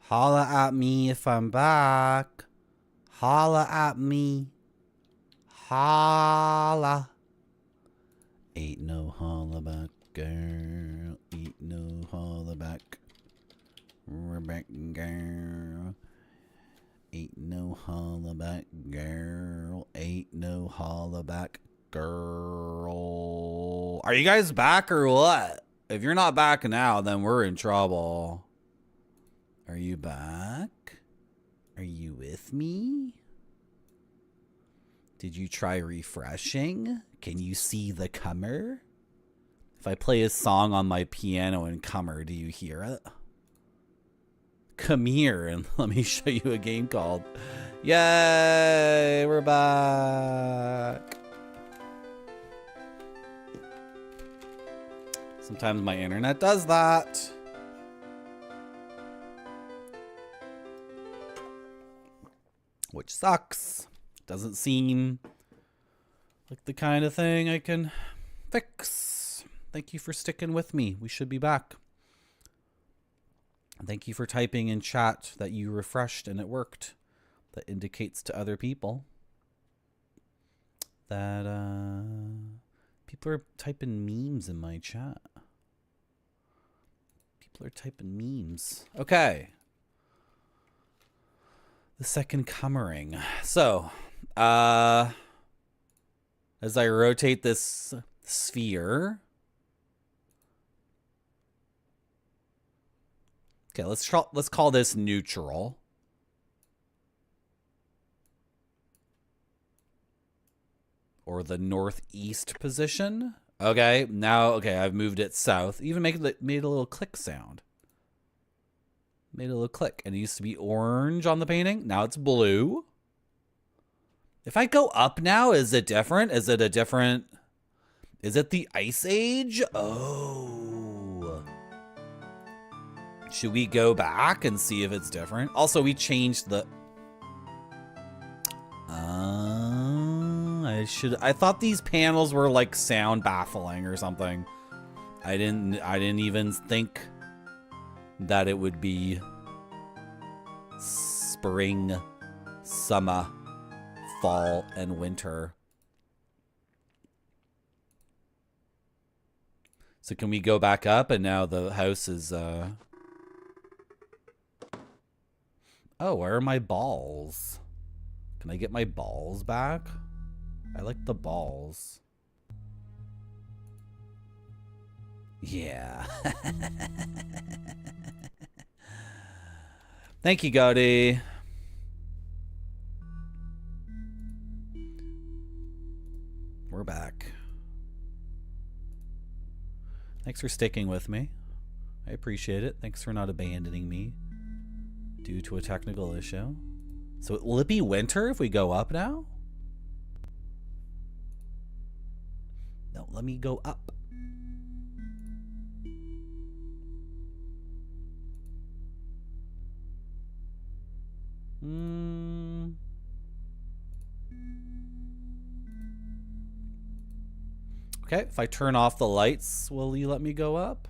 Holla at me if I'm back. Holla at me. Holla. Ain't no holla back, girl. Ain't no holla back. We're back, girl. Ain't no holla back, girl. Ain't no holla back, girl. Are you guys back or what? If you're not back now, then we're in trouble. Are you back? Are you with me? Did you try refreshing? Can you see the COMER? If I play a song on my piano in COMER, do you hear it? Come here and let me show you a game called. Yay, we're back. Sometimes my internet does that. Which sucks. Doesn't seem like the kind of thing I can fix. Thank you for sticking with me. We should be back. Thank you for typing in chat that you refreshed and it worked. That indicates to other people that people are typing memes in my chat. People are typing memes. Okay. The second COMERing. So, as I rotate this sphere. Okay, let's call this neutral. Or the northeast position. Okay, now I've moved it south. Even made a little click sound. Made a little click. And it used to be orange on the painting. Now it's blue. If I go up now, is it different? Is it the Ice Age? Oh. Should we go back and see if it's different? Also, we changed the... I thought these panels were like sound baffling or something. I didn't even think that it would be spring, summer, fall, and winter. So can we go back up? And now the house is oh, where are my balls? Can I get my balls back? I like the balls. Yeah. Thank you, Gaudi. We're back. Thanks for sticking with me. I appreciate it. Thanks for not abandoning me due to a technical issue. So will it be winter if we go up now? No, let me go up. Okay, if I turn off the lights, will you let me go up?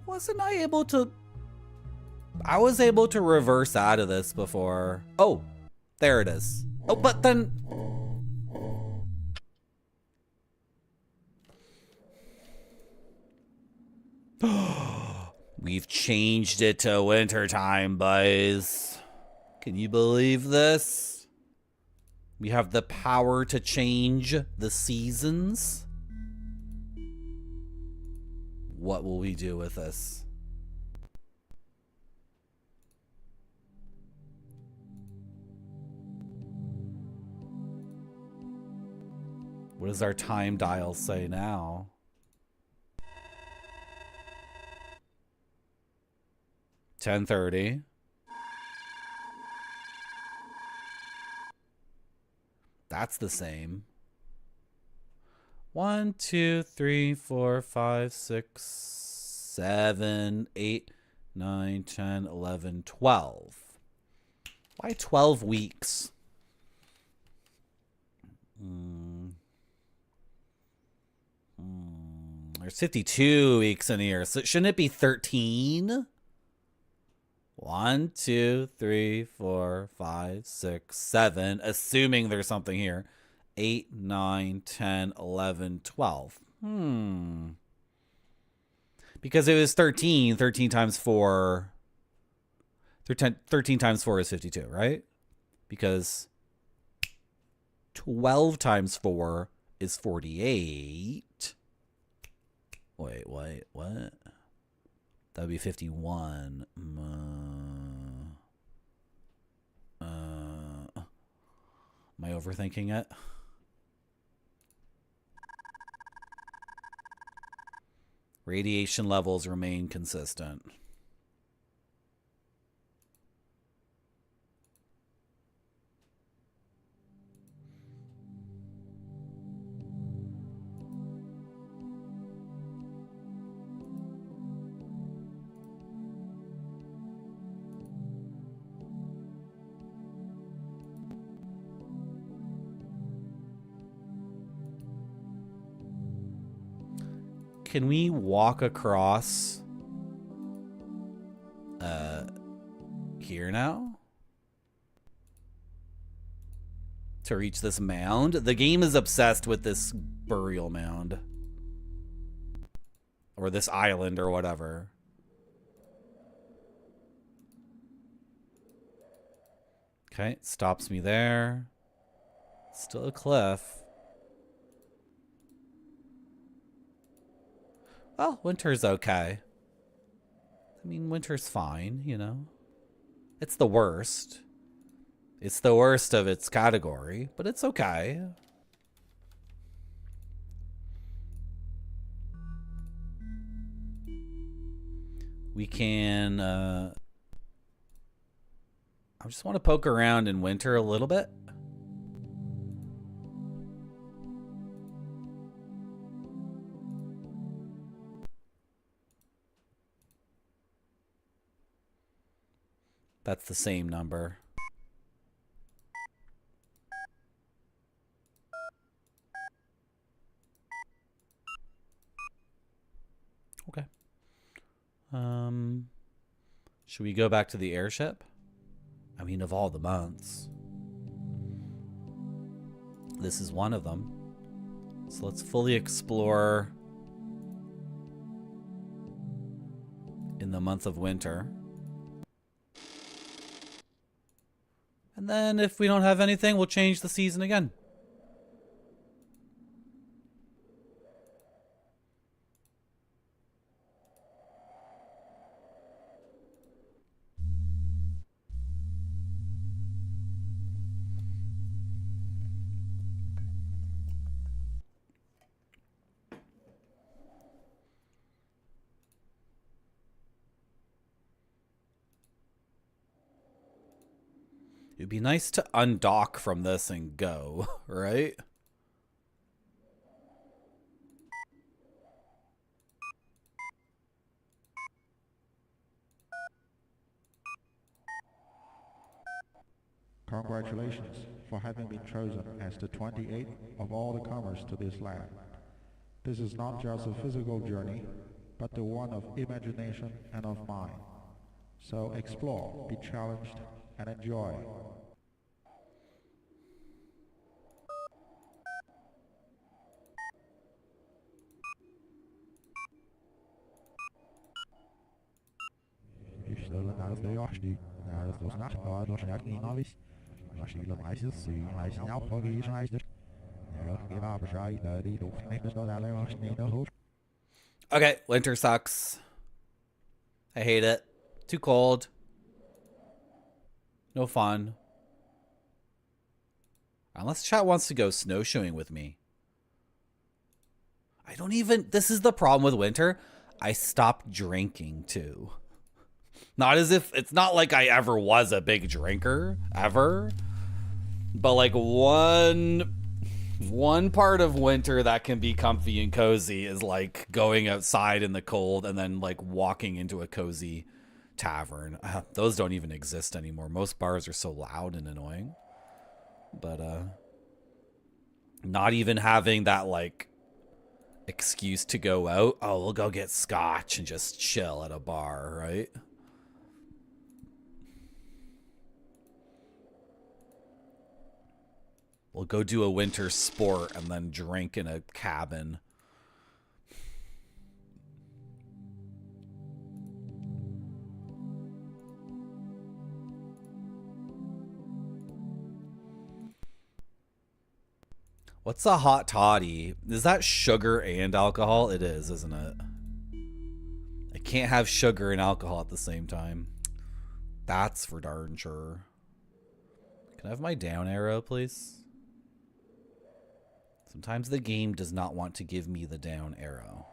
Wasn't I able to... I was able to reverse out of this before. Oh, there it is. Oh, but then... We've changed it to wintertime, boys. Can you believe this? We have the power to change the seasons. What will we do with this? What does our time dial say now? That's the same. 1, 2, 3, 4, 5, 6, 7, 8, 9, 10, 11, 12. Why 12 weeks? There's 52 weeks in a year, so shouldn't it be 13? 1, 2, 3, 4, 5, 6, 7, assuming there's something here. 8, 9, 10, 11, 12. Because it was 13. 13 times 4. 13 times 4 is 52, right? Because 12 times 4 is 48. Wait, what? That would be 51. Am I overthinking it? Radiation levels remain consistent. Can we walk across here now to reach this mound? The game is obsessed with this burial mound or this island or whatever. Okay, stops me there. Still a cliff. Well, winter's okay. I mean, winter's fine, you know. It's the worst. It's the worst of its category, but it's okay. We can, I just want to poke around in winter a little bit. That's the same number. Okay. Should we go back to the airship? I mean, of all the months, this is one of them. So let's fully explore in the month of winter. And then if we don't have anything, we'll change the season again. It'd be nice to undock from this and go, right? Congratulations for having been chosen as the 28th of all the comers to this land. This is not just a physical journey, but the one of imagination and of mind. So explore, be challenged, and enjoy. Okay, winter sucks. I hate it. Too cold. No fun. Unless chat wants to go snowshoeing with me. I don't even... This is the problem with winter. I stopped drinking, too. Not as if... It's not like I ever was a big drinker. Ever. But, like, one One part of winter that can be comfy and cozy is like going outside in the cold and then like walking into a cozy tavern. Those don't even exist anymore. Most bars are so loud and annoying. But not even having that like excuse to go out. Oh, we'll go get scotch and just chill at a bar, right? We'll go do a winter sport and then drink in a cabin. What's a hot toddy? Is that sugar and alcohol? It is, isn't it? I can't have sugar and alcohol at the same time. That's for darn sure. Can I have my down arrow, please? Sometimes the game does not want to give me the down arrow.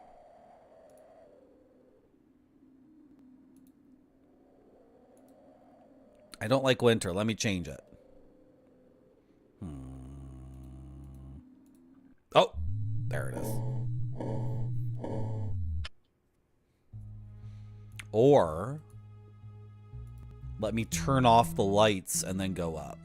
I don't like winter. Let me change it. Oh, there it is. Or let me turn off the lights and then go up.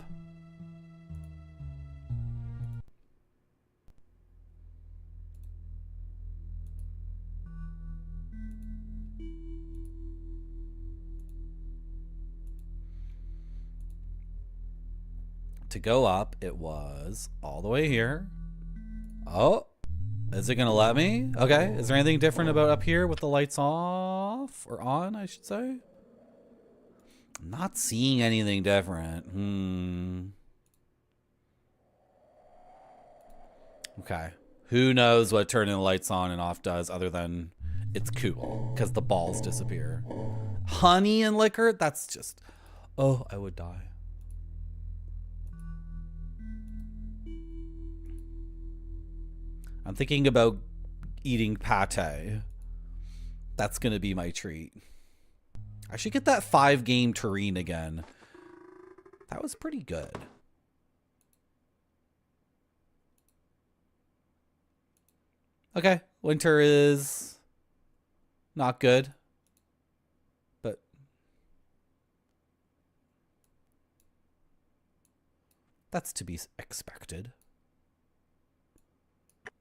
To go up, it was all the way here. Oh, is it going to let me? Okay. Is there anything different about up here with the lights off? Or on, I should say? I'm not seeing anything different. Okay. Who knows what turning the lights on and off does other than it's cool because the balls disappear. Honey and liquor? That's just... Oh, I would die. I'm thinking about eating pate. That's going to be my treat. I should get that 5-game terrine again. That was pretty good. Okay, winter is not good. But that's to be expected.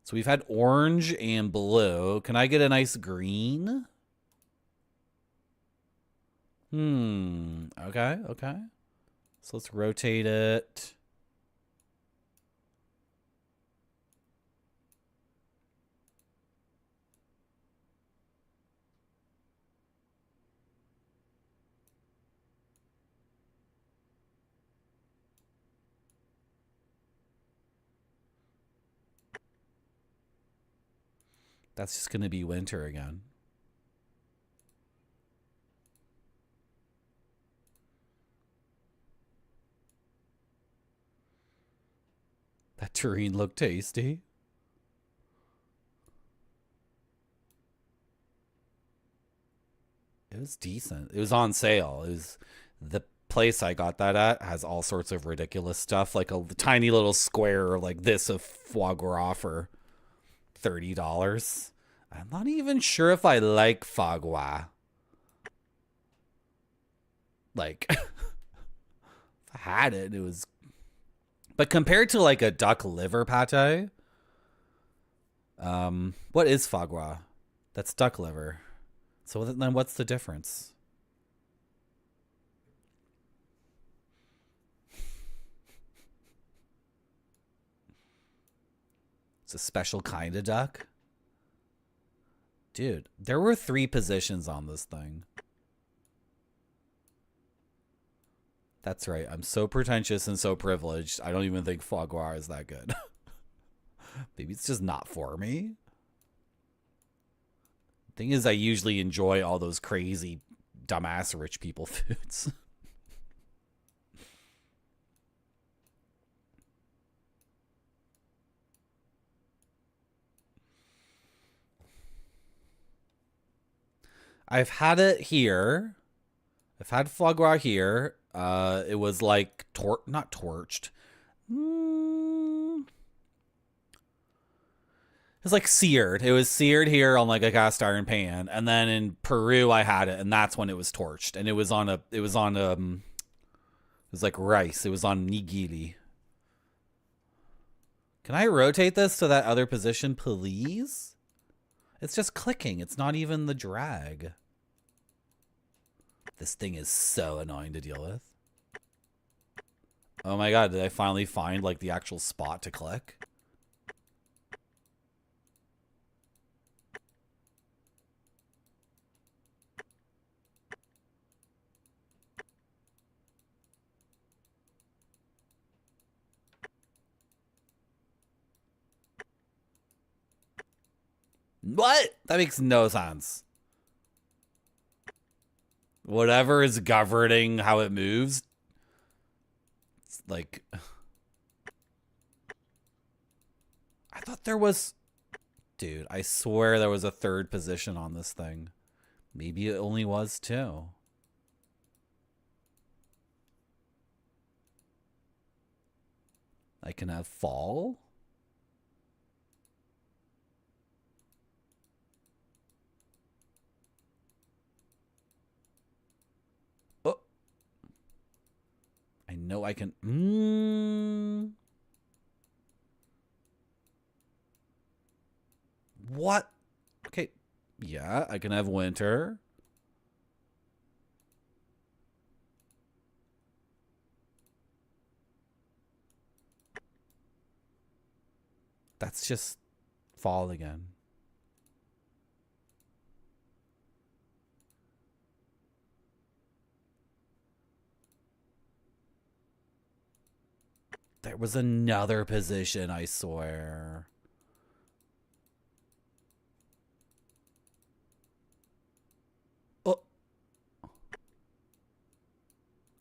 So we've had orange and blue. Can I get a nice green? Okay, okay. So let's rotate it. That's just going to be winter again. That terrine looked tasty. It was decent. It was on sale. It was the place I got that at has all sorts of ridiculous stuff, like a tiny little square like this of foie gras for $30. I'm not even sure if I like foie gras. Like, if I had it, it was... But compared to like a duck liver pate, what is foie gras? That's duck liver. So then what's the difference? It's a special kind of duck. Dude, there were 3 positions on this thing. That's right. I'm so pretentious and so privileged. I don't even think foie gras is that good. Maybe it's just not for me. Thing is, I usually enjoy all those crazy, dumbass rich people foods. I've had it here. I've had foie gras here. It was like not torched. It's like seared. It was seared here on like a cast iron pan, and then in Peru I had it, and that's when it was torched, and it was on it was like rice. It was on nigiri. Can I rotate this to that other position, please? It's just clicking. It's not even the drag. This thing is so annoying to deal with. Oh my god, did I finally find like the actual spot to click? What? That makes no sense. Whatever is governing how it moves, it's like... I thought there was... Dude, I swear there was a third position on this thing. Maybe it only was two. I can have fall? Oh. I know I can... What? Okay. Yeah, I can have winter. That's just fall again. There was another position, I swear. Oh.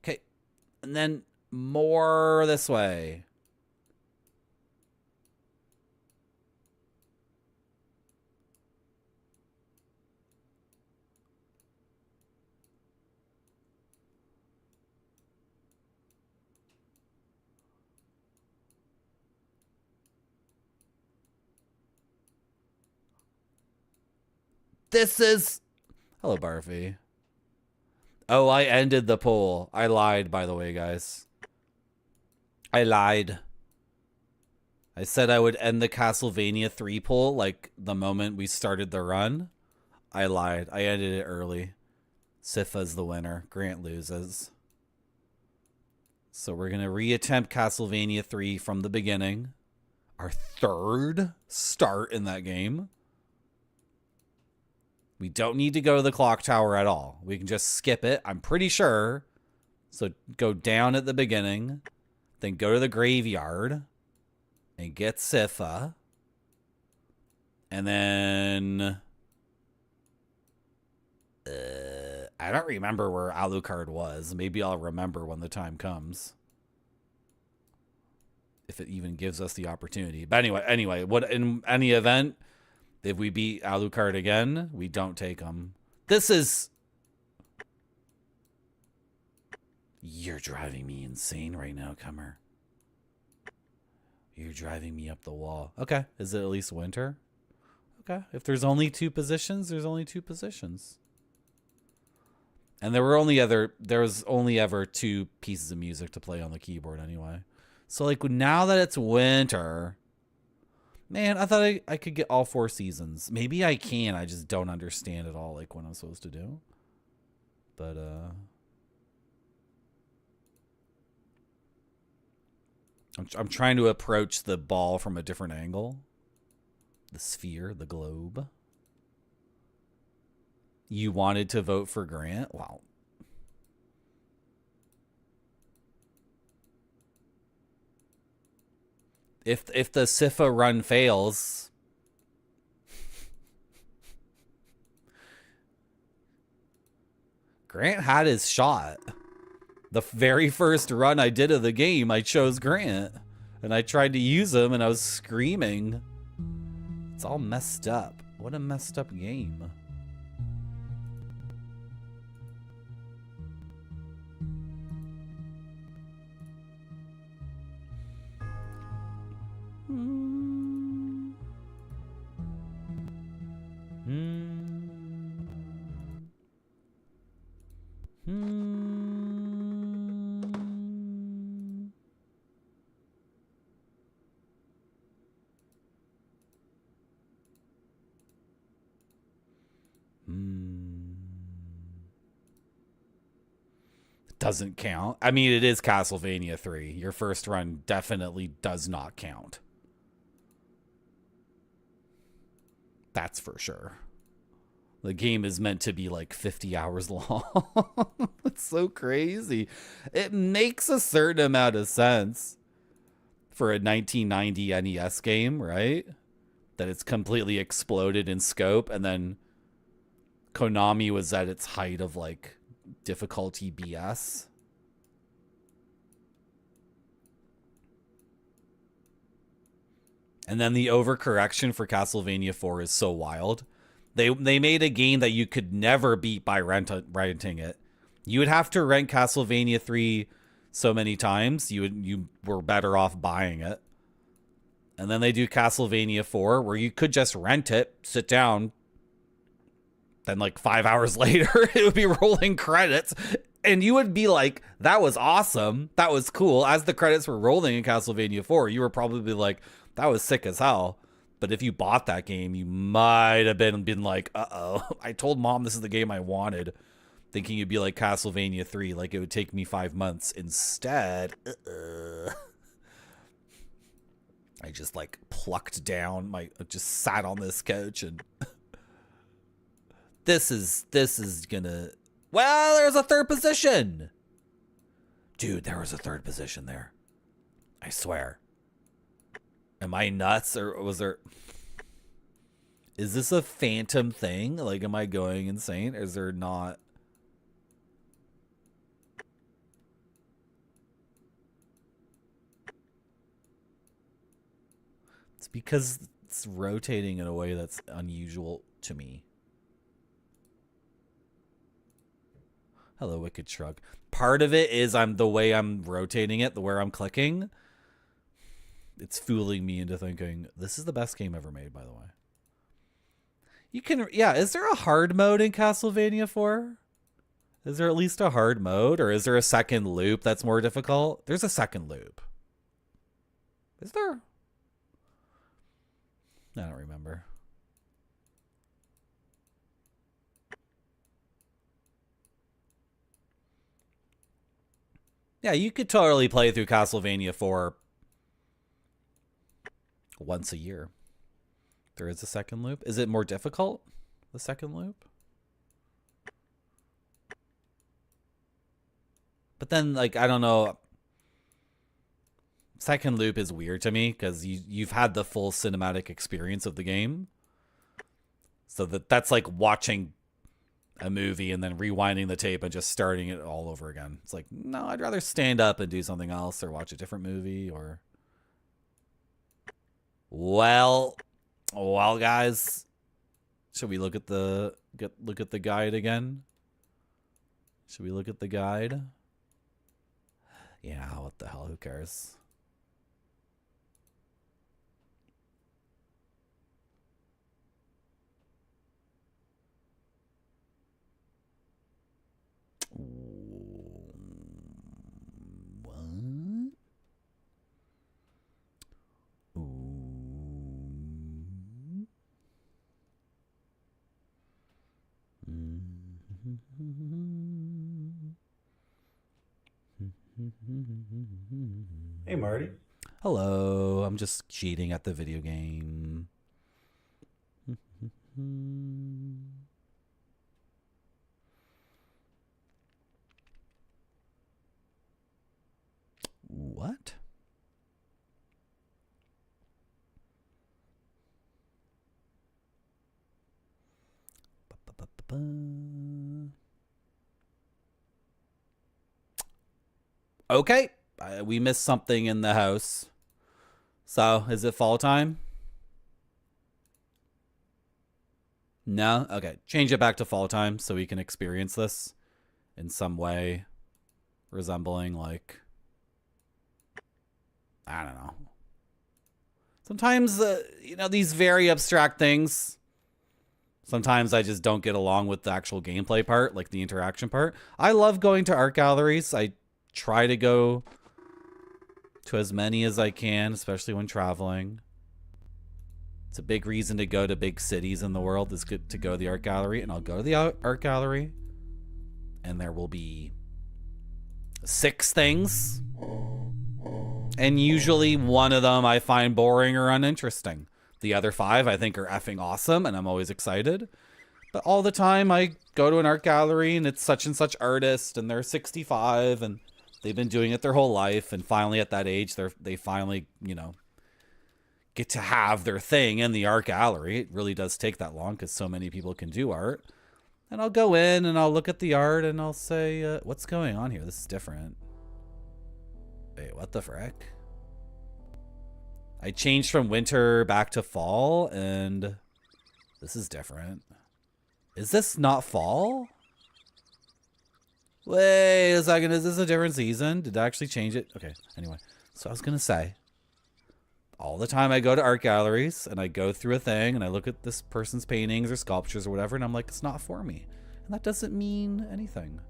Okay. And then more this way. This is... Hello, Barfy. Oh, I ended the poll. I lied, by the way, guys. I lied. I said I would end the Castlevania 3 poll like the moment we started the run. I lied. I ended it early. Sifa's the winner. Grant loses. So we're going to reattempt Castlevania 3 from the beginning. Our third start in that game. We don't need to go to the clock tower at all. We can just skip it, I'm pretty sure. So go down at the beginning. Then go to the graveyard. And get Sifa. And then... I don't remember where Alucard was. Maybe I'll remember when the time comes. If it even gives us the opportunity. But anyway, what in any event, if we beat Alucard again, we don't take him. This is... You're driving me insane right now, Comer. You're driving me up the wall. Okay, is it at least winter? Okay, if there's only two positions, there's only two positions. And there was only ever two pieces of music to play on the keyboard anyway. So like now that it's winter, man, I thought I could get all 4 seasons. Maybe I can. I just don't understand at all like what I'm supposed to do. But I'm trying to approach the ball from a different angle. The sphere, the globe. You wanted to vote for Grant? Wow. If the Sifa run fails, Grant had his shot. The very first run I did of the game, I chose Grant. And I tried to use him and I was screaming. It's all messed up. What a messed up game. doesn't count. I mean, it is Castlevania 3. Your first run definitely does not count. That's for sure. The game is meant to be like 50 hours long. It's so crazy. It makes a certain amount of sense for a 1990 NES game, right? That it's completely exploded in scope, and then Konami was at its height of like difficulty BS. And then the overcorrection for Castlevania 4 is so wild. They made a game that you could never beat by renting it. You would have to rent Castlevania 3 so many times, you were better off buying it. And then they do Castlevania 4, where you could just rent it, sit down, then like 5 hours later, it would be rolling credits. And you would be like, that was awesome. That was cool. As the credits were rolling in Castlevania 4, you were probably like, that was sick as hell. But if you bought that game, you might have been like, uh-oh, I told mom this is the game I wanted, thinking it'd be like Castlevania 3, like it would take me 5 months. Instead, I just like plucked down just sat on this couch and this is gonna, well, there's a third position. Dude, there was a third position there. I swear. Am I nuts, or was there... Is this a phantom thing? Like, am I going insane? Is there not... It's because it's rotating in a way that's unusual to me. Hello, Wicked Shrug. Part of it is the way I'm rotating it, the where I'm clicking. It's fooling me into thinking this is the best game ever made, by the way. You can, yeah, is there a hard mode in Castlevania 4? Is there at least a hard mode, or is there a second loop that's more difficult? There's a second loop. Is there? I don't remember. Yeah, you could totally play through Castlevania 4 once a year. There is a second loop. Is it more difficult, the second loop? But then, like, I don't know. Second loop is weird to me because you've had the full cinematic experience of the game. So that's like watching a movie and then rewinding the tape and just starting it all over again. It's like, no, I'd rather stand up and do something else or watch a different movie or... Well, guys, should we look at the guide again? Should we look at the guide? Yeah, what the hell? Who cares? What? Hey, Marty. Hello, I'm just cheating at the video game. What? Okay, we missed something in the house. So, is it fall time? No? Okay, change it back to fall time so we can experience this in some way resembling, like, I don't know. Sometimes, these very abstract things, sometimes I just don't get along with the actual gameplay part, like the interaction part. I love going to art galleries. I try to go to as many as I can, especially when traveling. It's a big reason to go to big cities in the world is good to go to the art gallery, and I'll go to the art gallery and there will be 6 things. And usually one of them I find boring or uninteresting. The other 5 I think are effing awesome and I'm always excited. But all the time I go to an art gallery and it's such and such artist and they're 65 and they've been doing it their whole life, and finally at that age they finally, you know, get to have their thing in the art gallery. It really does take that long because so many people can do art. And I'll go in and I'll look at the art and I'll say, what's going on here? This is different. Wait, what the frick? I changed from winter back to fall and this is different. Is this not fall? Wait a second, is this a different season? Did I actually change it? Okay, anyway. So I was gonna say, all the time I go to art galleries and I go through a thing and I look at this person's paintings or sculptures or whatever and I'm like, it's not for me. And that doesn't mean anything.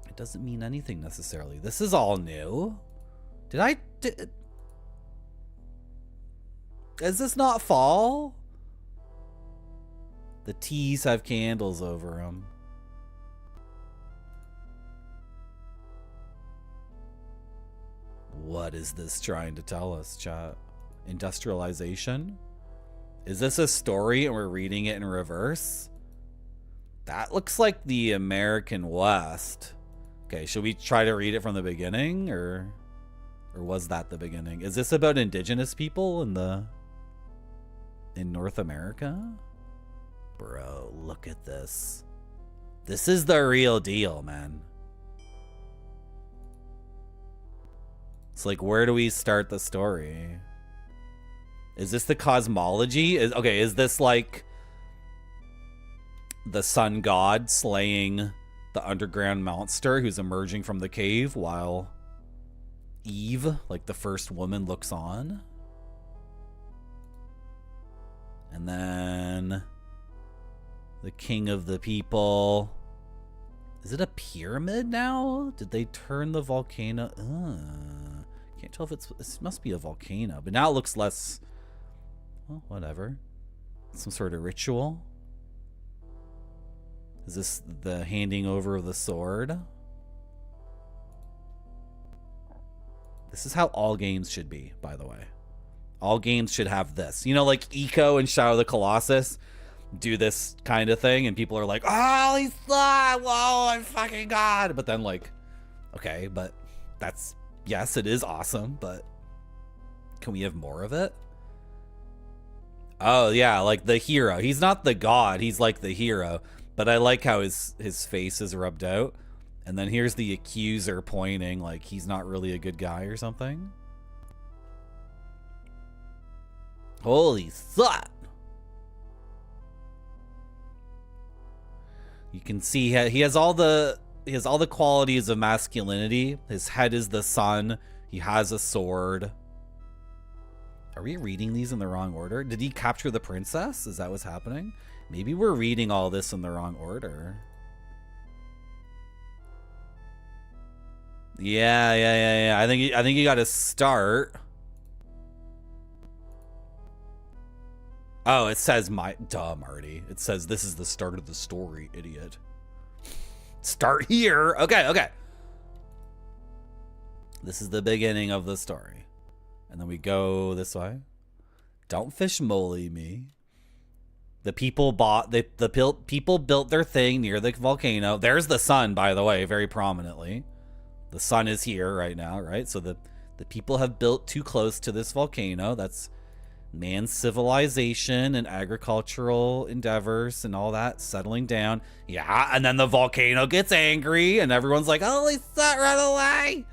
It doesn't mean anything necessarily. This is all new. Is this not fall? The teas have candles over them. What is this trying to tell us, chat? Industrialization? Is this a story and we're reading it in reverse? That looks like the American West. Okay, should we try to read it from the beginning, or was that the beginning? Is this about indigenous people in North America? Bro, look at this. This is the real deal, man. It's like, where do we start the story? Is this the cosmology? Is this like the sun god slaying the underground monster who's emerging from the cave while Eve, like the first woman, looks on? And then the king of the people. Is it a pyramid now? Did they turn the volcano? Can't tell if it must be a volcano, but now it looks less, well, whatever. Some sort of ritual. Is this the handing over of the sword? This is how all games should be, by the way. All games should have this. You know, like Eco and Shadow of the Colossus do this kind of thing, and people are like, oh, he's whoa, my fucking god. But then, like, okay, but that's, yes, it is awesome, but can we have more of it? Oh, yeah, like the hero. He's not the god, he's like the hero. But I like how his face is rubbed out. And then here's the accuser pointing like he's not really a good guy or something. Holy fuck. You can see he has all the qualities of masculinity. His head is the sun. He has a sword. Are we reading these in the wrong order? Did he capture the princess? Is that what's happening? Maybe we're reading all this in the wrong order. Yeah. I think you got to start. Oh, it says duh, Marty. It says this is the start of the story, idiot. Start here. Okay. This is the beginning of the story. And then we go this way. Don't fish moly me. The people people built their thing near the volcano. There's the sun, by the way, very prominently. The sun is here right now, right? So the people have built too close to this volcano. That's man's civilization and agricultural endeavors and all that settling down. Yeah, and then the volcano gets angry and everyone's like, holy shit, run away!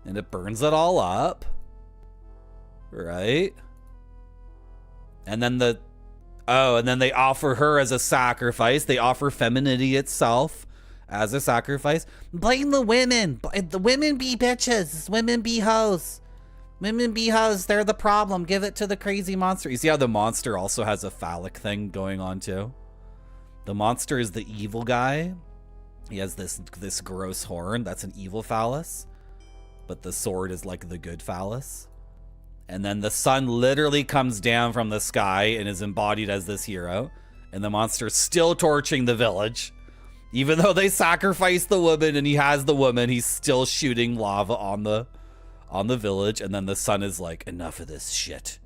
And it burns it all up. Right? And then and then they offer her as a sacrifice. They offer femininity itself as a sacrifice. Blame the women. The women be bitches. Women be hoes. Women be hoes. They're the problem. Give it to the crazy monster. You see how the monster also has a phallic thing going on too? The monster is the evil guy. He has this gross horn. That's an evil phallus. But the sword is like the good phallus. And then the sun literally comes down from the sky and is embodied as this hero. And the monster's still torching the village. Even though they sacrificed the woman and he has the woman, he's still shooting lava on the village. And then the son is like, enough of this shit.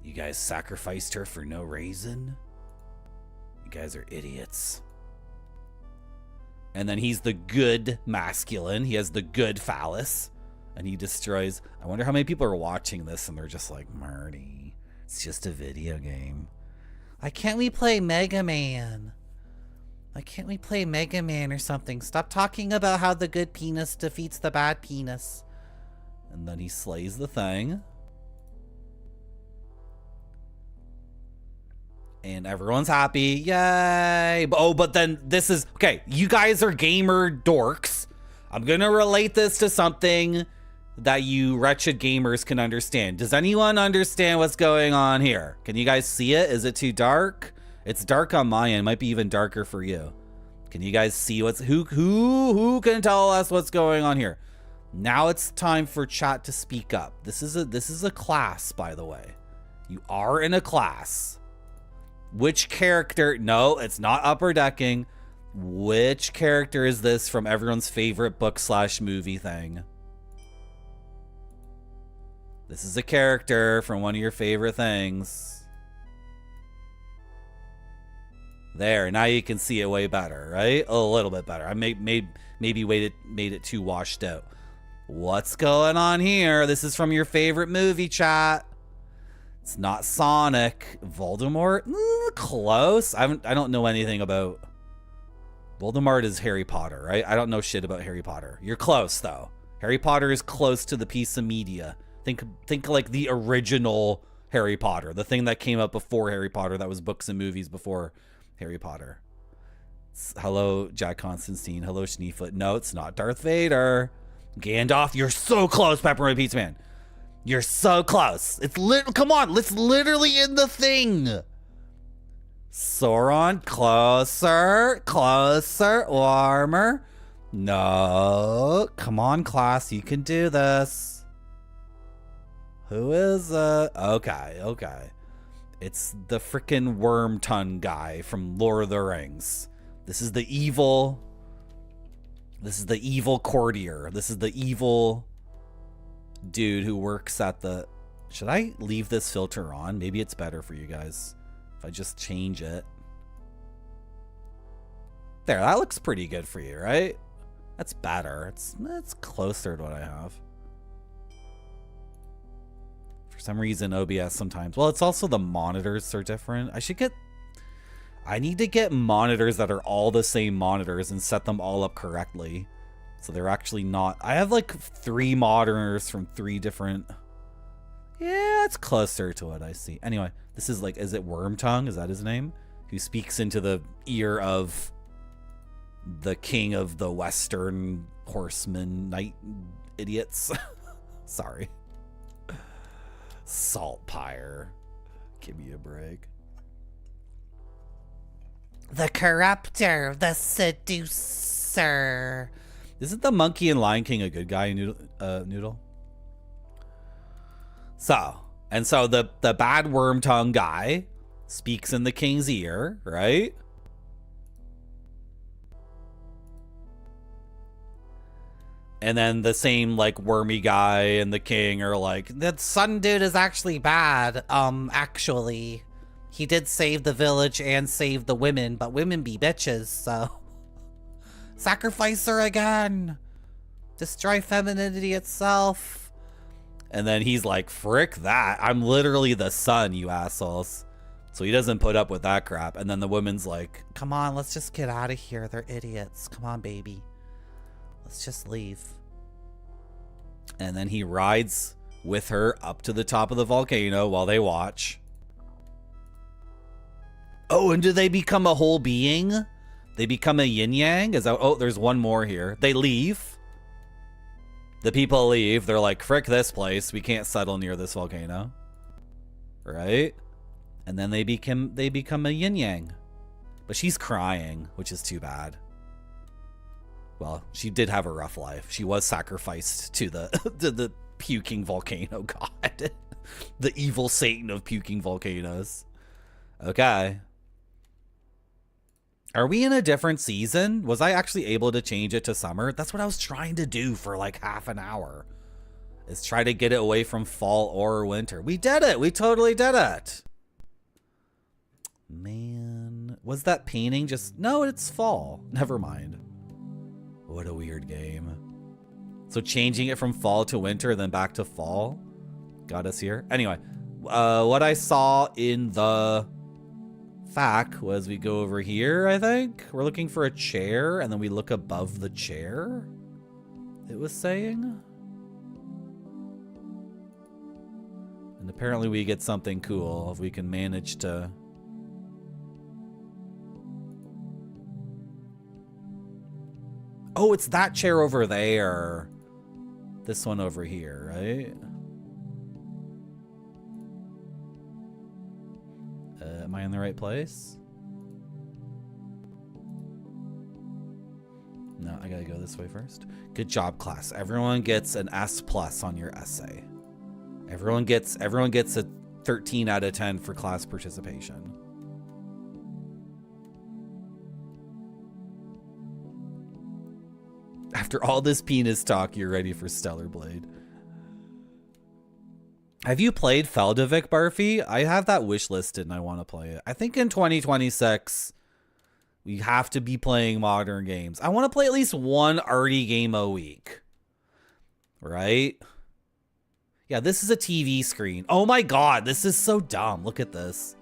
You guys sacrificed her for no reason? You guys are idiots. And then he's the good masculine. He has the good phallus. And he destroys... I wonder how many people are watching this and they're just like, Marty, it's just a video game. Why can't we play Mega Man? Why can't we play Mega Man or something? Stop talking about how the good penis defeats the bad penis. And then he slays the thing. And everyone's happy. Yay. Oh, but then this is... Okay, you guys are gamer dorks. I'm going to relate this to something that you wretched gamers can understand. Does anyone understand what's going on here? Can you guys see it? Is it too dark? It's dark on my end. It might be even darker for you. Can you guys see what's... Who can tell us what's going on here? Now it's time for chat to speak up. This is a class, by the way. You are in a class. Which character... No, it's not upper decking. Which character is this from everyone's favorite book/movie thing? This is a character from one of your favorite things. There, now you can see it way better, right? A little bit better. I maybe made it too washed out. What's going on here? This is from your favorite movie, chat. It's not Sonic. Voldemort? Close. I don't know anything about... Voldemort is Harry Potter, right? I don't know shit about Harry Potter. You're close, though. Harry Potter is close to the piece of media. Think like the original Harry Potter. The thing that came out before Harry Potter that was books and movies before Harry Potter. Hello, Jack Constantine. Hello, Schneefoot. No, it's not Darth Vader. Gandalf, you're so close, Pepperoni Pizza Man. You're so close. Come on, it's literally in the thing. Sauron, closer, warmer. No, come on, class, you can do this. Who is it? Okay. It's the frickin' worm tongue guy from Lord of the Rings. This is the evil courtier. This is the evil dude who works at the... Should I leave this filter on? Maybe it's better for you guys if I just change it. There, that looks pretty good for you, right? That's better. It's closer to what I have. For some reason, OBS sometimes... Well, it's also the monitors are different. I need to get monitors that are all the same monitors and set them all up correctly. So they're actually not... I have like 3 monitors from 3 different... Yeah, it's closer to what I see. Anyway, this is like... Is it Wormtongue? Is that his name? Who speaks into the ear of the king of the Western Horsemen Knight idiots. Sorry. Saltpire. Give me a break. The corruptor, the seducer. Isn't the monkey in Lion King a good guy, Noodle? So the bad worm tongue guy speaks in the king's ear, right? And then the same like wormy guy and the king are like, that sun dude is actually bad. Actually, he did save the village and save the women, but women be bitches, so sacrifice her again. Destroy femininity itself. And then he's like, frick that. I'm literally the sun, you assholes. So he doesn't put up with that crap. And then the woman's like, come on, let's just get out of here. They're idiots. Come on, baby. Let's just leave. And then he rides with her up to the top of the volcano while they watch. Oh, and do they become a whole being? They become a yin-yang? Is that... Oh, there's one more here. They leave. The people leave. They're like, frick this place. We can't settle near this volcano. Right? And then they become a yin-yang. But she's crying, which is too bad. Well, she did have a rough life. She was sacrificed to the puking volcano god. The evil Satan of puking volcanoes. Okay. Are we in a different season? Was I actually able to change it to summer? That's what I was trying to do for like half an hour. Is try to get it away from fall or winter. We did it. We totally did it. Man, was that painting just... No, it's fall. Never mind. What a weird game. So changing it from fall to winter, then back to fall, got us here. Anyway, what I saw in the FAQ was we go over here, I think. We're looking for a chair, and then we look above the chair, it was saying. And apparently we get something cool if we can manage to... Oh, it's that chair over there. This one over here, right? Am I in the right place? No, I gotta go this way first. Good job, class. Everyone gets an S+ on your essay. Everyone gets a 13 out of 10 for class participation. After all this penis talk, you're ready for Stellar Blade. Have you played Feldavik, Barfy? I have that wish listed and I want to play it. I think in 2026, we have to be playing modern games. I want to play at least one arty game a week. Right? Yeah, this is a TV screen. Oh my god, this is so dumb. Look at this.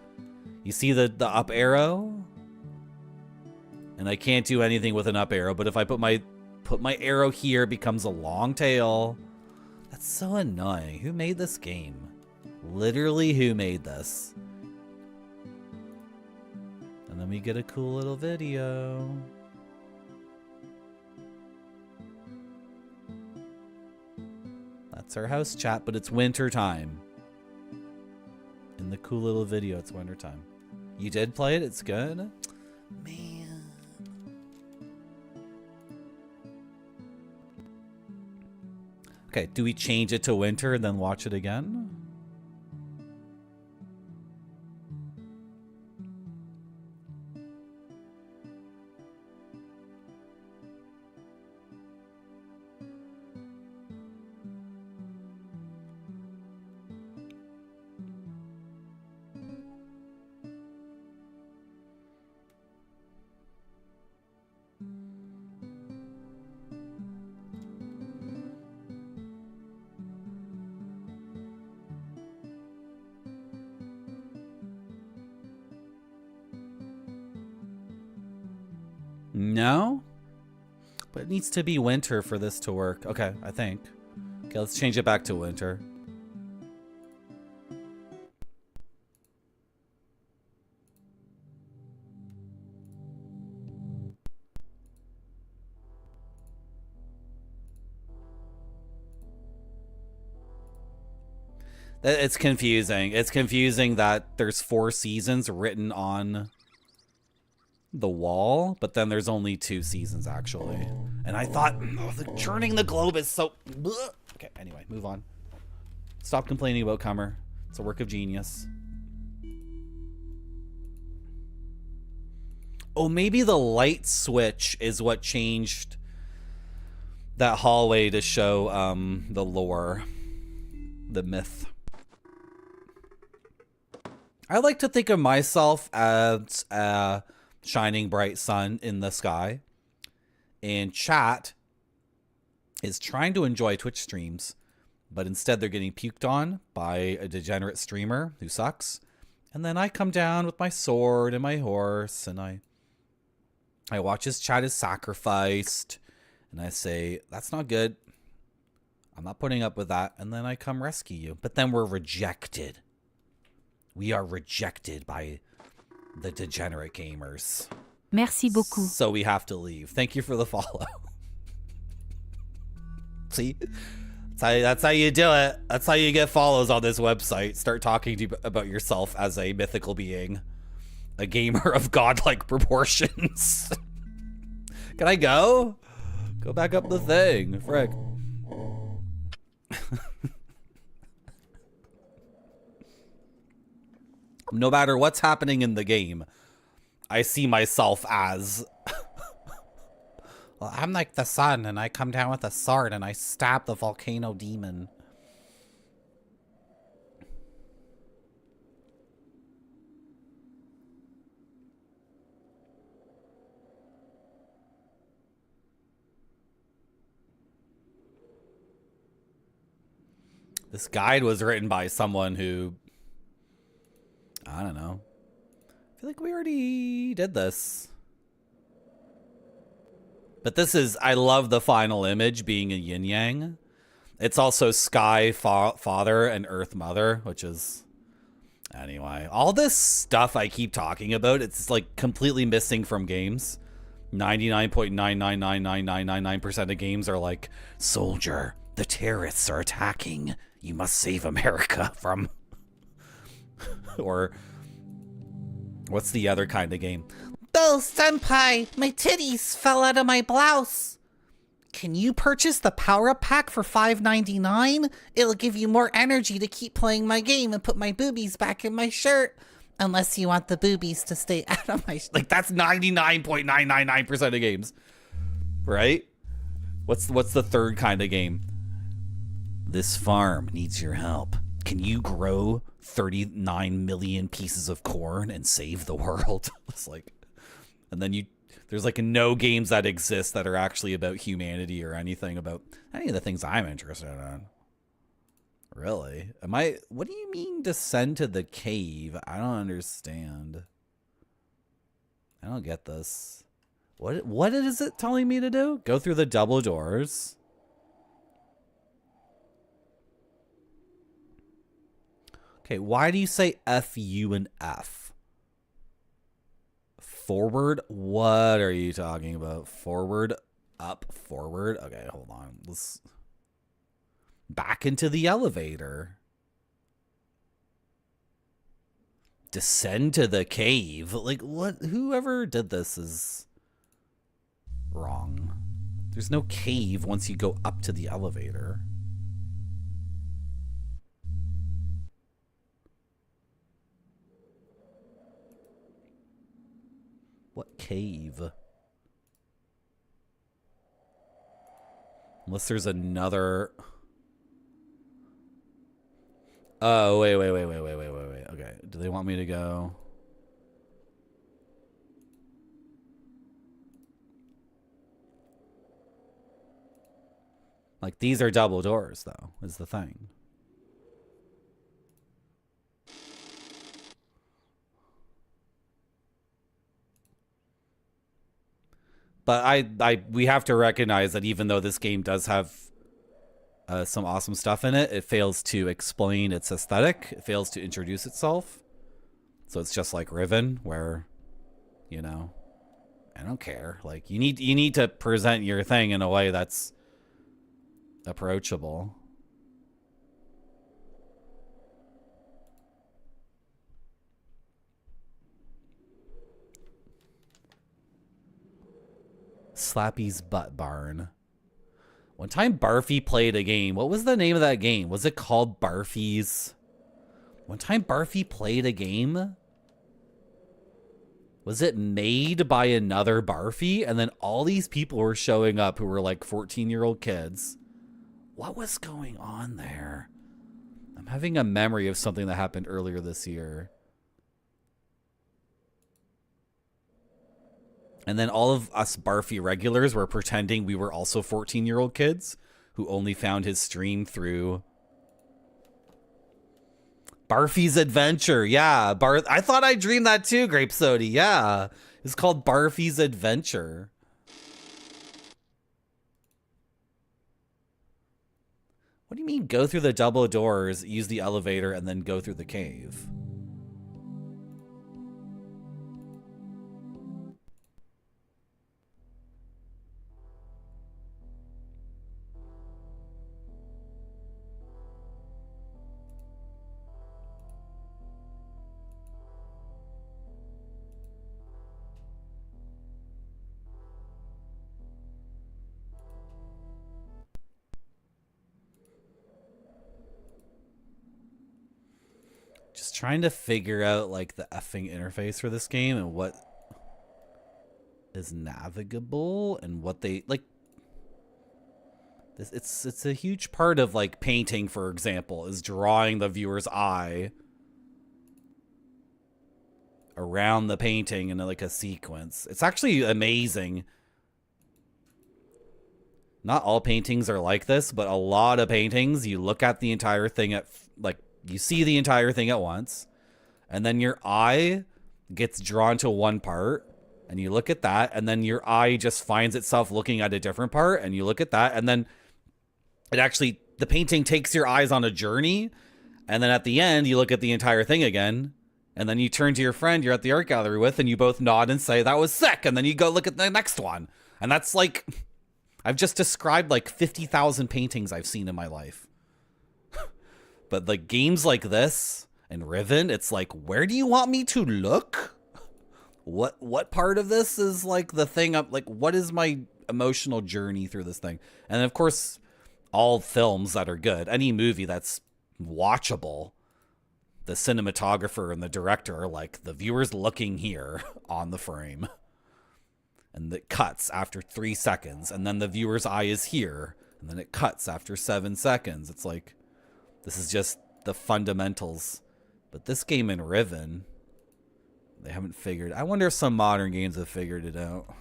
You see the up arrow? And I can't do anything with an up arrow, but if I put my arrow here, it becomes a long tail. That's so annoying. Who made this game? Literally, who made this? And then we get a cool little video. That's our house chat, but it's winter time. In the cool little video, it's winter time. You did play it? It's good? Man. Okay, do we change it to winter and then watch it again? No? But it needs to be winter for this to work. Okay, I think. Okay, let's change it back to winter. It's confusing. It's confusing that there's 4 seasons written on the wall, but then there's only 2 seasons actually. And I thought, churning the globe is so... Okay, anyway, move on. Stop complaining about COMER. It's a work of genius. Oh, maybe the light switch is what changed that hallway to show the lore, the myth. I like to think of myself as a shining bright sun in the sky, and chat is trying to enjoy Twitch streams, but instead they're getting puked on by a degenerate streamer who sucks. And then I come down with my sword and my horse, and I watch his chat is sacrificed, and I say, that's not good. I'm not putting up with that. And then I come rescue you. But then we're rejected. We are rejected by the degenerate gamers. Merci beaucoup. So we have to leave. Thank you for the follow. See? That's how you do it. That's how you get follows on this website. Start talking about yourself as a mythical being. A gamer of godlike proportions. Can I go? Go back up the thing. Frick. No matter what's happening in the game, I see myself as. Well, I'm like the sun, and I come down with a sword, and I stab the volcano demon. This guide was written by someone who, I don't know. I feel like we already did this. But this is, I love the final image being a yin yang. It's also Sky Father and Earth Mother, which is, anyway. All this stuff I keep talking about, it's like completely missing from games. 99.9999999% of games are like, soldier, the terrorists are attacking. You must save America from... Or... What's the other kind of game? Bill Senpai, my titties fell out of my blouse. Can you purchase the power-up pack for $5.99? It'll give you more energy to keep playing my game and put my boobies back in my shirt. Unless you want the boobies to stay out of my... Like, that's 99.999% of games. Right? What's the third kind of game? This farm needs your help. Can you grow 39 million pieces of corn and save the world? It's like... And then there's like no games that exist that are actually about humanity or anything about any of the things I'm interested in. Really? What do you mean descend to the cave? I don't understand. I don't get this. What is it telling me to do? Go through the double doors. Okay, why do you say F, U, and F? Forward? What are you talking about? Forward, up, forward. Okay, hold on. Let's back into the elevator. Descend to the cave. Like, what? Whoever did this is wrong. There's no cave once you go up to the elevator. What cave? Unless there's another... Oh, wait. Okay, do they want me to go... Like, these are double doors, though, is the thing. But we have to recognize that even though this game does have some awesome stuff in it, it fails to explain its aesthetic. It fails to introduce itself. So it's just like Riven, where, you know, I don't care. Like, you need to present your thing in a way that's approachable. Slappy's Butt Barn. One time Barfy played a game. What was the name of that game? Was it called Barfy's? One time Barfy played a game. Was it made by another Barfy? And then all these people were showing up who were like 14-year-old kids. What was going on there? I'm having a memory of something that happened earlier this year. And then all of us Barfy regulars were pretending we were also 14-year-old kids who only found his stream through Barfy's Adventure. Yeah, I thought I dreamed that too, Grape Sody. Yeah, it's called Barfy's Adventure. What do you mean go through the double doors, use the elevator, and then go through the cave? Just trying to figure out like the effing interface for this game and what is navigable and what they like. It's a huge part of like painting, for example, is drawing the viewer's eye around the painting in like a sequence. It's actually amazing. Not all paintings are like this, but a lot of paintings, you look at the entire thing at like you see the entire thing at once, and then your eye gets drawn to one part, and you look at that, and then your eye just finds itself looking at a different part, and you look at that, and then it actually, the painting takes your eyes on a journey, and then at the end, you look at the entire thing again, and then you turn to your friend you're at the art gallery with, and you both nod and say, that was sick, and then you go look at the next one. And that's like, I've just described like 50,000 paintings I've seen in my life. But like games like this, and Riven, it's like, where do you want me to look? What part of this is like the thing up, like what is my emotional journey through this thing? And of course, all films that are good, any movie that's watchable, the cinematographer and the director are like, the viewer's looking here on the frame. And it cuts after 3 seconds. And then the viewer's eye is here. And then it cuts after 7 seconds. It's like, this is just the fundamentals. But this game in Riven, they haven't figured. I wonder if some modern games have figured it out.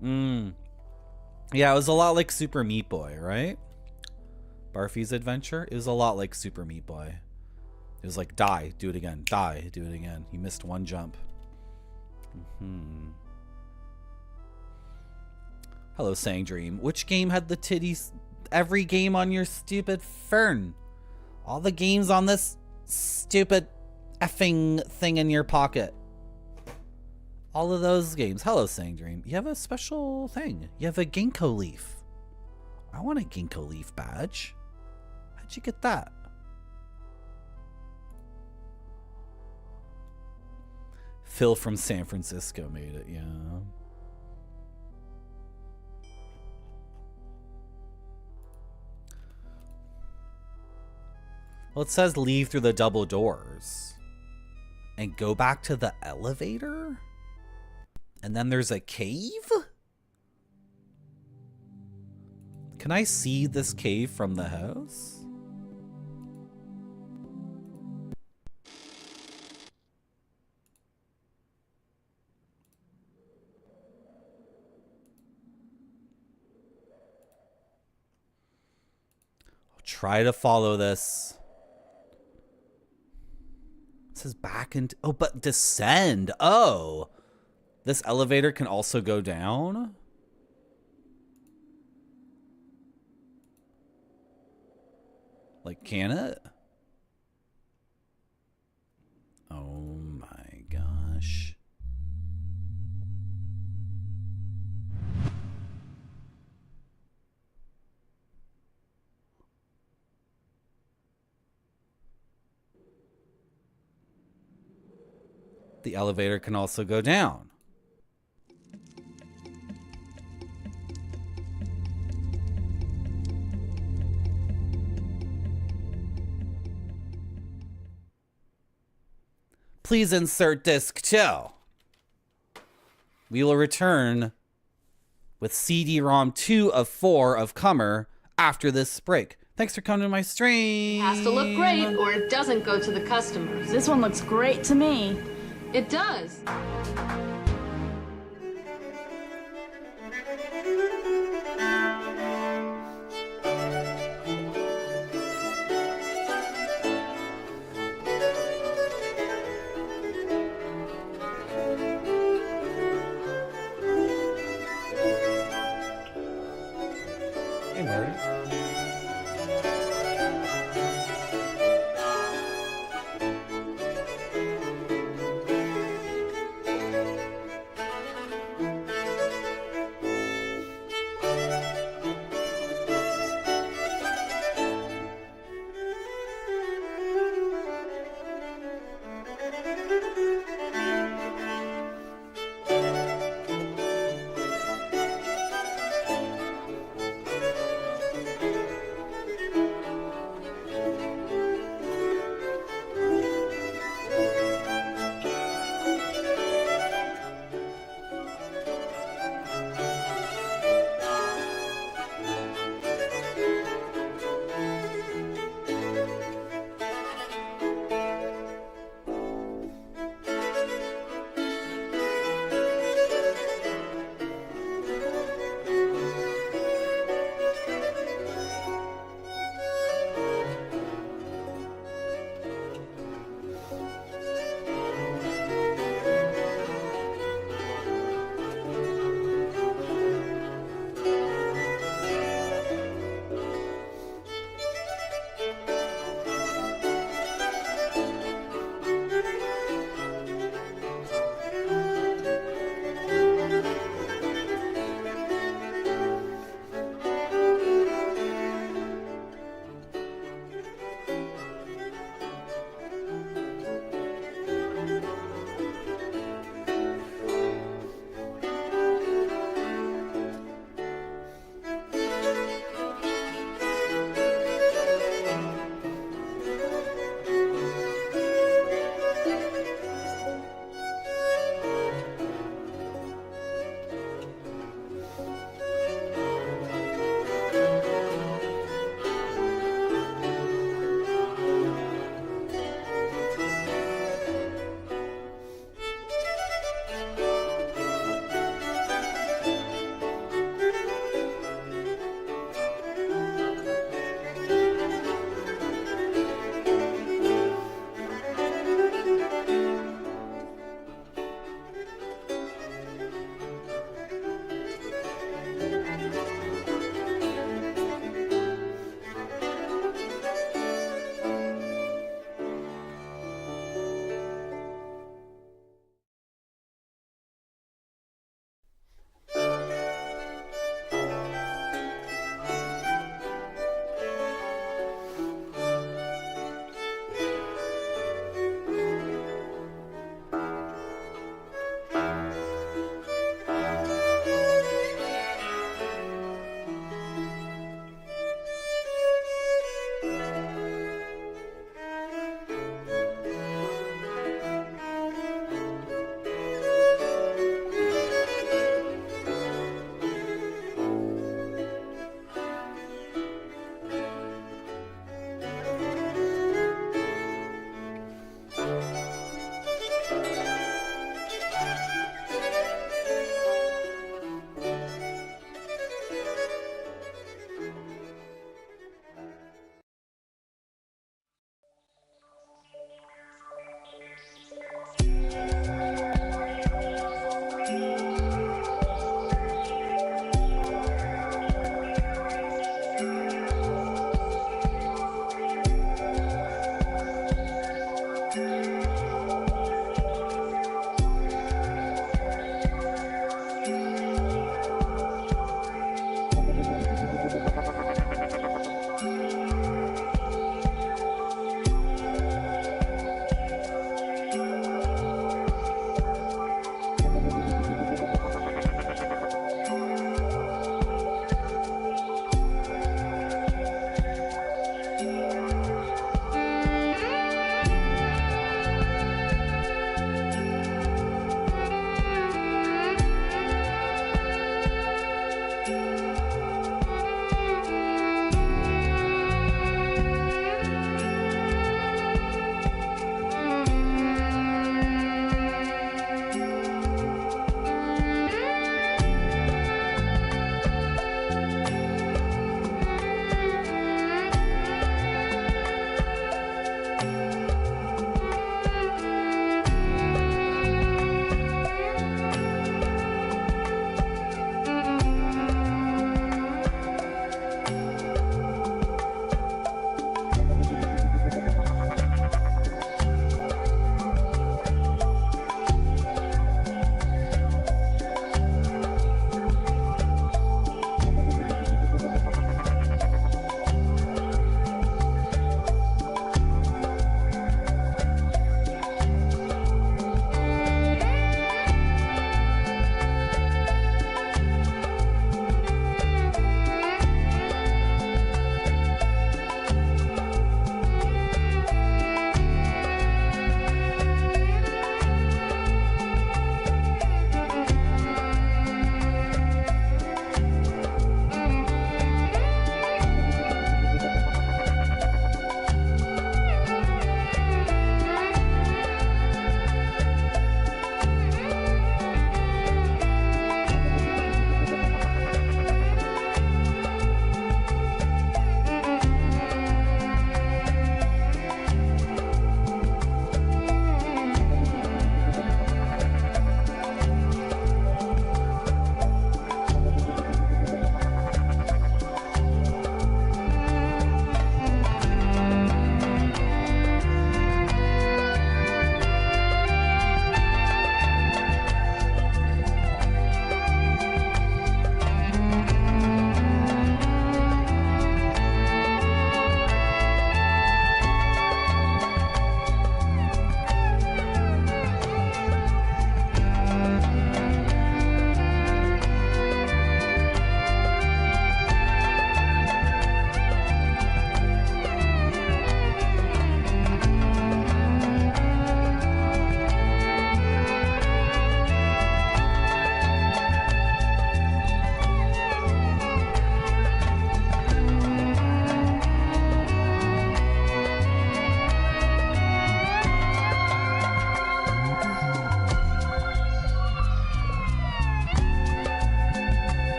Yeah, it was a lot like Super Meat Boy, right? Barfy's Adventure. It was a lot like Super Meat Boy. It was like, die, do it again. Die, do it again. You missed one jump. Hello, Sang Dream. Which game had the titties? Every game on your stupid fern. All the games on this stupid effing thing in your pocket. All of those games. Hello, Sang Dream. You have a special thing. You have a ginkgo leaf. I want a ginkgo leaf badge. How'd you get that? Phil from San Francisco made it, yeah. Well, it says leave through the double doors. And go back to the elevator? And then there's a cave? Can I see this cave from the house? I'll try to follow this. It says back into... Oh, but descend. Oh. This elevator can also go down? Like, can it? Oh my gosh. The elevator can also go down. Please insert disc 2. We will return with CD-ROM 2 of 4 of COMER after this break. Thanks for coming to my stream. It has to look great or it doesn't go to the customers. This one looks great to me. It does. Hey, Marty.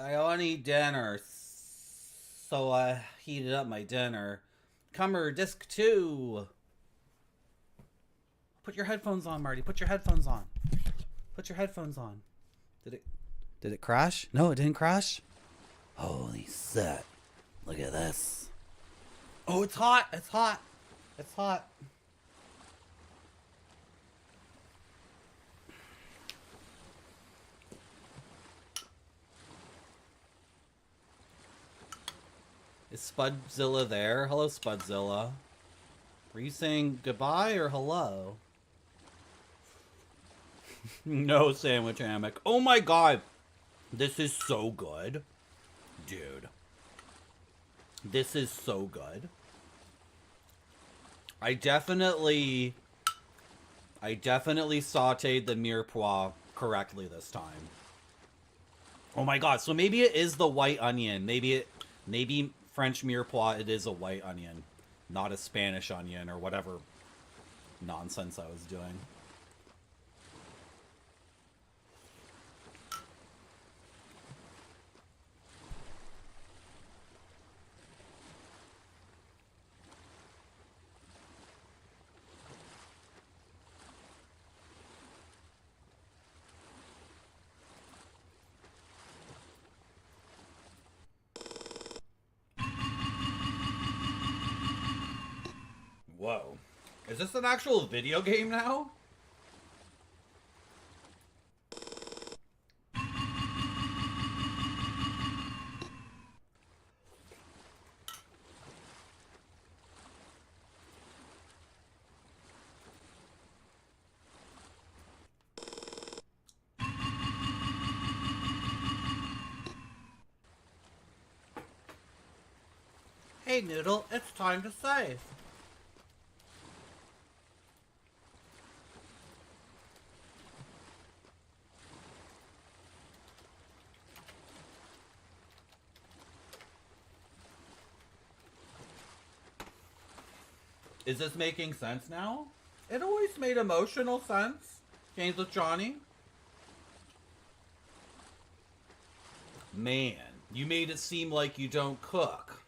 I want to eat dinner. So I heated up my dinner. COMER disc 2. Put your headphones on, Marty. Put your headphones on. Put your headphones on. Did it crash? No, it didn't crash. Holy shit. Look at this. Oh, it's hot. It's hot. It's hot. Is Spudzilla there? Hello, Spudzilla. Were you saying goodbye or hello? No sandwich hammock. Oh my god. This is so good. Dude. This is so good. I definitely sauteed the mirepoix correctly this time. Oh my god, so maybe it is the white onion. Maybe French mirepoix, it is a white onion, not a Spanish onion or whatever nonsense I was doing. Whoa. Is this an actual video game now? Hey Noodle, it's time to save. Is this making sense now? It always made emotional sense. Games with Johnny. Man, you made it seem like you don't cook.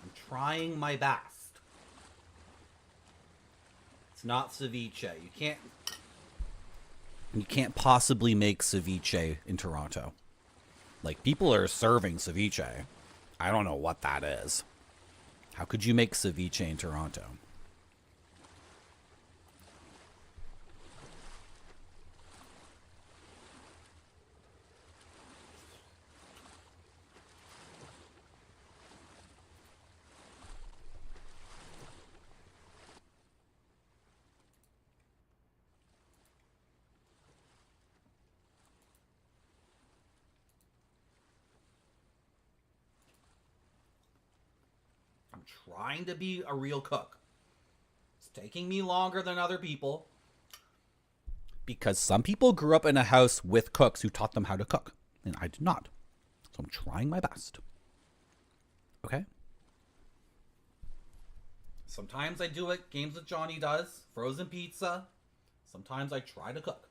I'm trying my best. It's not ceviche. You can't possibly make ceviche in Toronto. Like, people are serving ceviche. I don't know what that is. How could you make ceviche in Toronto? I'm trying to be a real cook. It's taking me longer than other people. Because some people grew up in a house with cooks who taught them how to cook. And I did not. So I'm trying my best. Okay? Sometimes I do what Games with Johnny does. Frozen pizza. Sometimes I try to cook.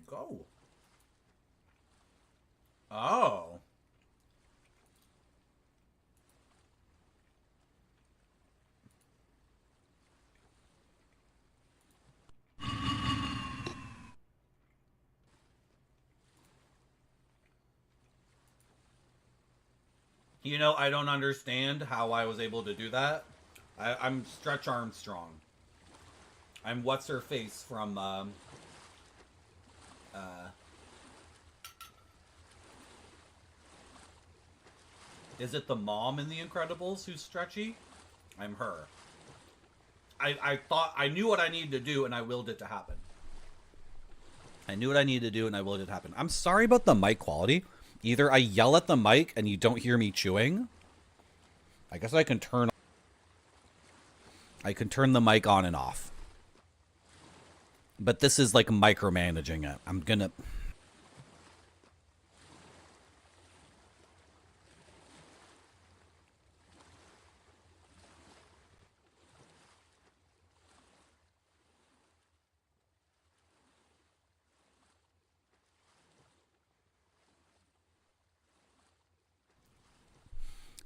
Go. Oh. You know, I don't understand how I was able to do that. I'm Stretch Armstrong. I'm what's her face from is it the mom in The Incredibles who's stretchy? I'm her. I thought I knew what I needed to do and I willed it to happen. I knew what I needed to do and I willed it to happen. I'm sorry about the mic quality. Either I yell at the mic and you don't hear me chewing. I guess I can turn the mic on and off. But this is like micromanaging it. I'm gonna...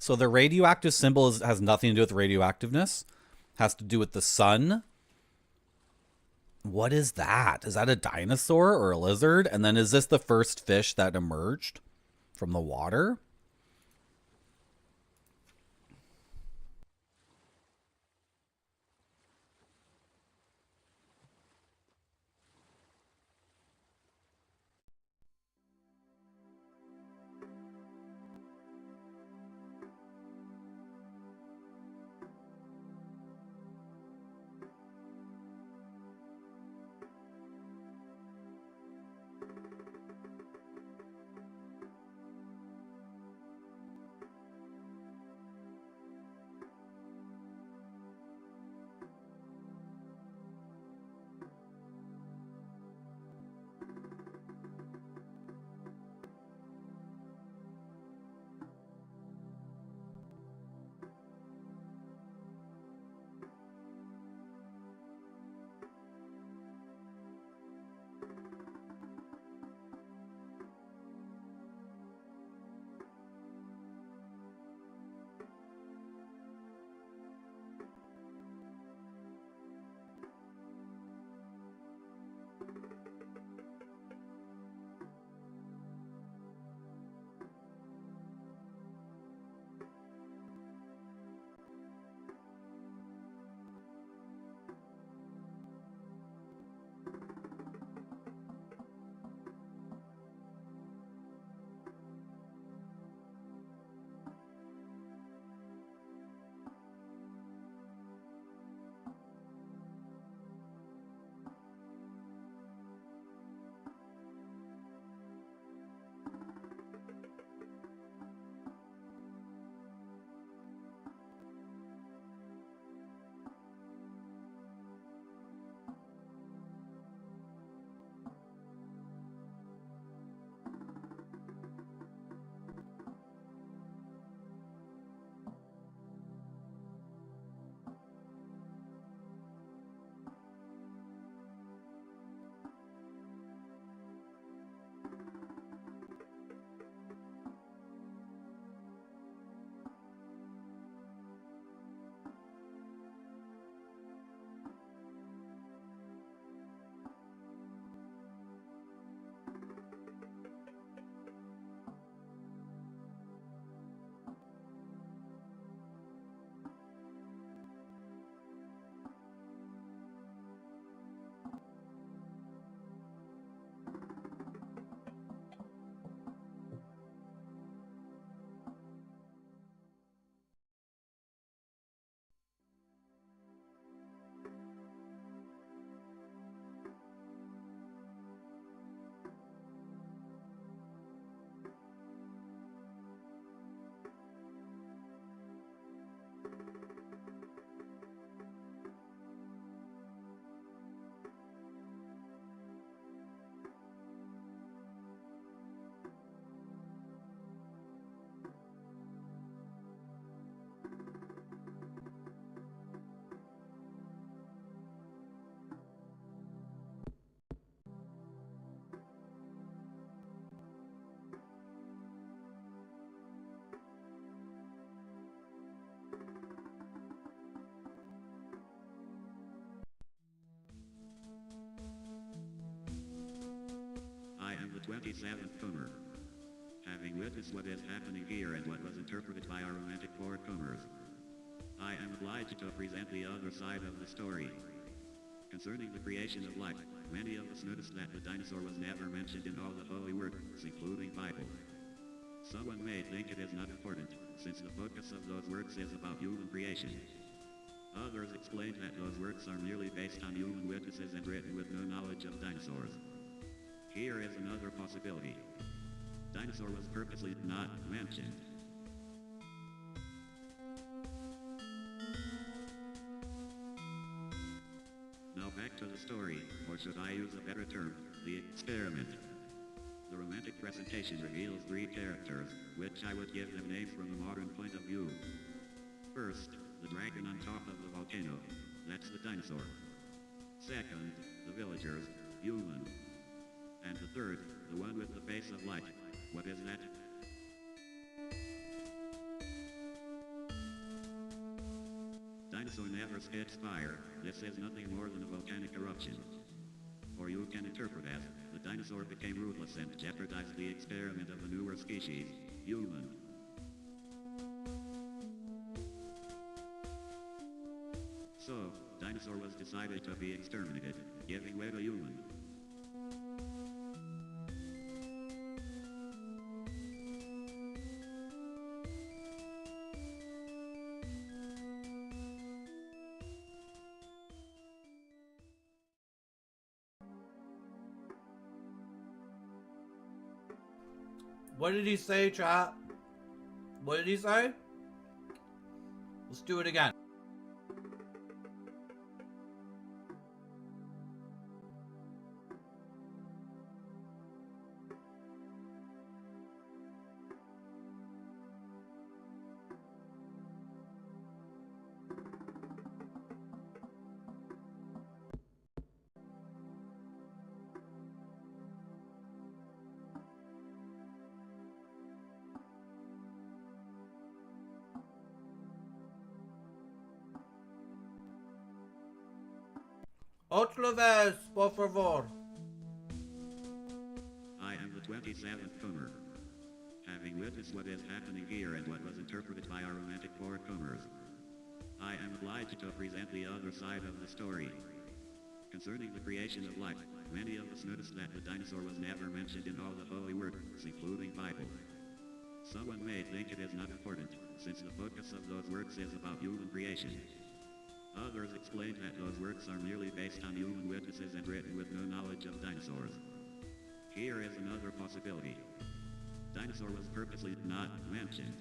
So the radioactive symbol has nothing to do with radioactiveness. Has to do with the sun. What is that? Is that a dinosaur or a lizard? And then is this the first fish that emerged from the water? I am the 27th COMER. Having witnessed what is happening here and what was interpreted by our romantic four COMERs, I am obliged to present the other side of the story. Concerning the creation of life, many of us noticed that the dinosaur was never mentioned in all the holy works, including Bible. Someone may think it is not important, since the focus of those works is about human creation. Others explain that those works are merely based on human witnesses and written with no knowledge of dinosaurs. Here is another possibility. Dinosaur was purposely not mentioned. Now back to the story, or should I use a better term, the experiment. The romantic presentation reveals three characters, which I would give them names from a modern point of view. First, the dragon on top of the volcano. That's the dinosaur. Second, the villagers, human. And the third, the one with the face of light. What is that? dinosaur never sketched fire. This is nothing more than a volcanic eruption. Or you can interpret as, the dinosaur became ruthless and jeopardized the experiment of a newer species, human. So, dinosaur was decided to be exterminated, giving way to human. What did he say, chat? What did he say? Let's do it again. Otra vez, por favor. I am the 27th COMER. Having witnessed what is happening here and what was interpreted by our romantic forecomers, I am obliged to present the other side of the story. Concerning the creation of life, many of us noticed that the dinosaur was never mentioned in all the holy works, including Bible. Someone may think it is not important, since the focus of those works is about human creation. Others explained that those works are merely based on human witnesses and written with no knowledge of dinosaurs. Here is another possibility. Dinosaur was purposely not mentioned.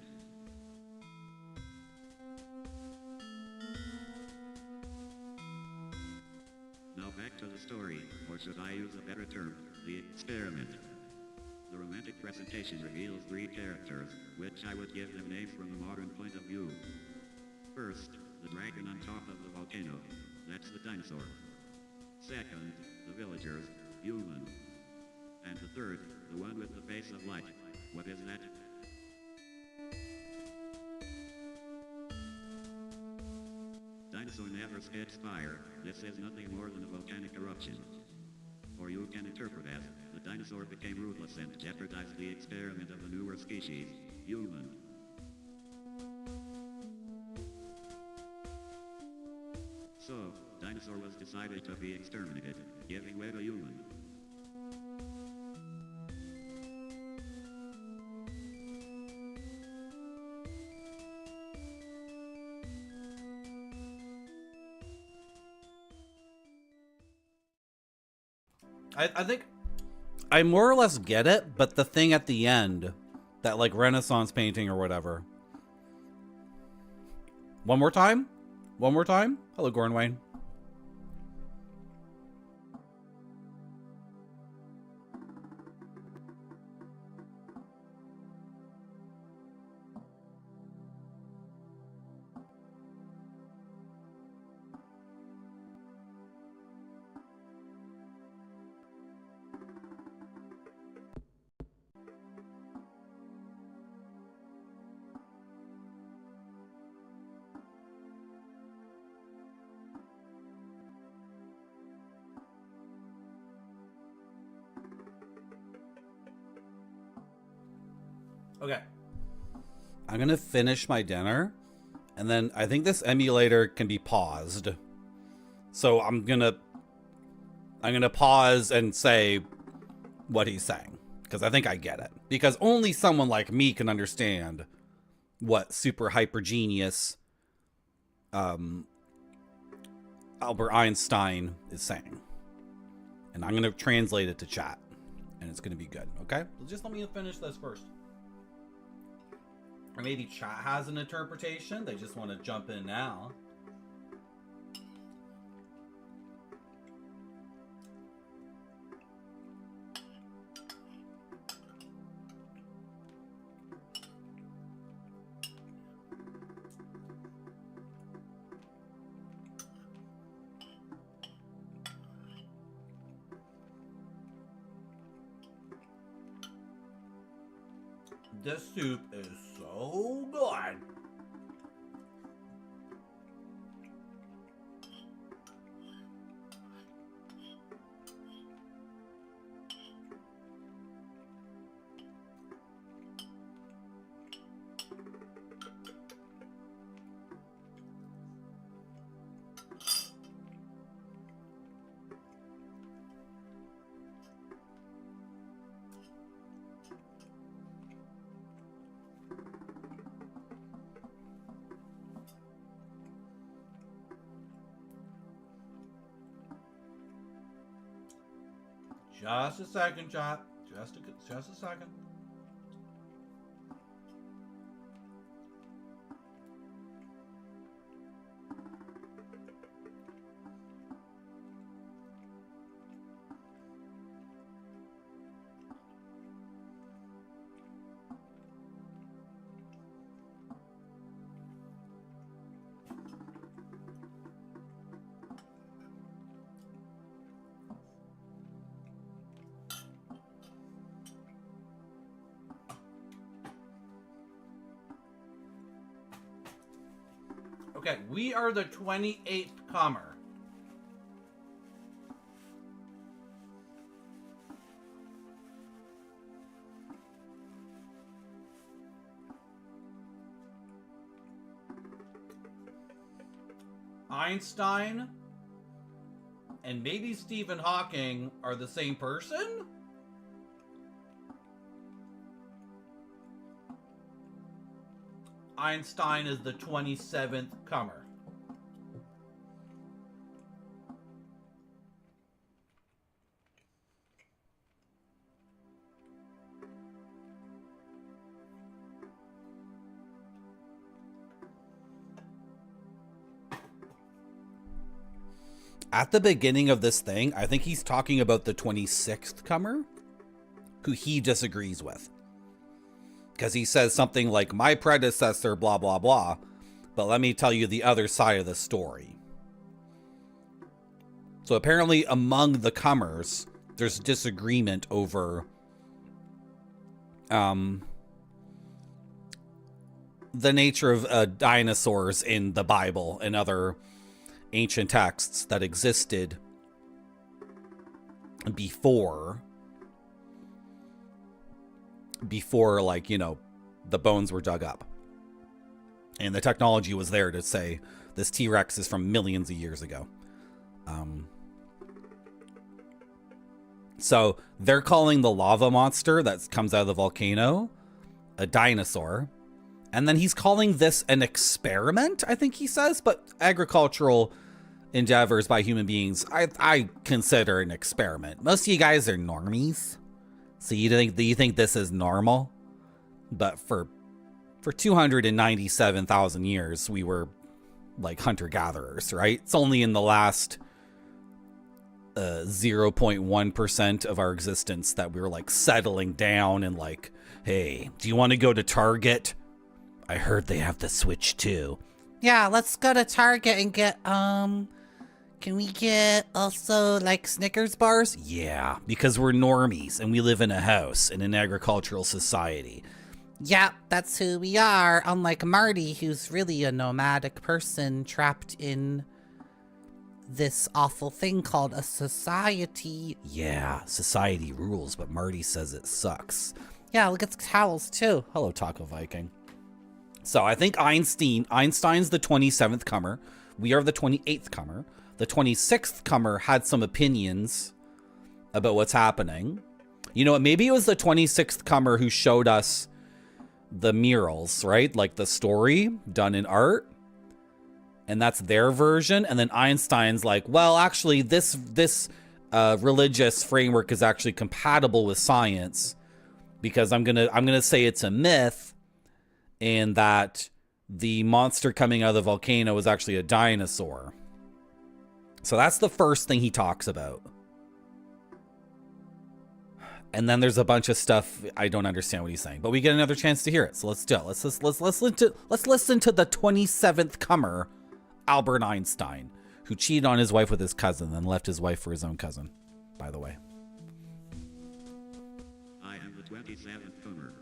Now back to the story, or should I use a better term, the experiment. The romantic presentation reveals 3 characters, which I would give them names from a modern point of view. First, the dragon on top of the volcano. That's the dinosaur. Second, the villagers, human. And the third, the one with the face of light. What is that? Dinosaur never sketched fire. This is nothing more than a volcanic eruption. Or you can interpret as, the dinosaur became ruthless and jeopardized the experiment of a newer species, human. So, dinosaur was decided to be exterminated, giving way to human. I think I more or less get it, but the thing at the end, that like Renaissance painting or whatever. One more time? One more time? Hello, Gornwayne. Okay. I'm going to finish my dinner, and then I think this emulator can be paused. So I'm going to pause and say what he's saying, because I think I get it. Because only someone like me can understand what super hyper genius Albert Einstein is saying. And I'm going to translate it to chat, and it's going to be good, okay? Just let me finish this first. Or maybe chat has an interpretation. They just want to jump in now. This soup is so good. Just a second, chat. Just a second. Okay, we are the 28th comer. Einstein and maybe Stephen Hawking are the same person? Einstein is the 27th comer. At the beginning of this thing, I think he's talking about the 26th comer, who he disagrees with. Because he says something like, my predecessor, blah, blah, blah. But let me tell you the other side of the story. So apparently among the comers, there's disagreement over the nature of dinosaurs in the Bible and other ancient texts that existed before like, you know, the bones were dug up and the technology was there to say this T-Rex is from millions of years ago. So they're calling the lava monster that comes out of the volcano a dinosaur, and then he's calling this an experiment, I think he says, but agricultural endeavors by human beings, I consider an experiment. Most of you guys are normies. So you think this is normal? But for 297,000 years, we were like hunter-gatherers, right? It's only in the last 0.1% of our existence that we were like settling down and like, hey, do you want to go to Target? I heard they have the Switch too. Yeah, let's go to Target and get, can we get also like Snickers bars? Yeah, because we're normies and we live in a house in an agricultural society. Yeah, that's who we are. Unlike Marty, who's really a nomadic person trapped in this awful thing called a society. Yeah, society rules, but Marty says it sucks. Yeah, look at the towels too. Hello, Taco Viking. So I think Einstein's the 27th comer. We are the 28th comer. The 26th comer had some opinions about what's happening. You know what? Maybe it was the 26th comer who showed us the murals, right? Like the story done in art. And that's their version. And then Einstein's like, well, actually, this religious framework is actually compatible with science because I'm gonna say it's a myth, and that the monster coming out of the volcano was actually a dinosaur. So that's the first thing he talks about. And then there's a bunch of stuff I don't understand what he's saying, but we get another chance to hear it. So let's do it. Let's listen to the 27th comer, Albert Einstein, who cheated on his wife with his cousin and left his wife for his own cousin, by the way. I am the 27th comer.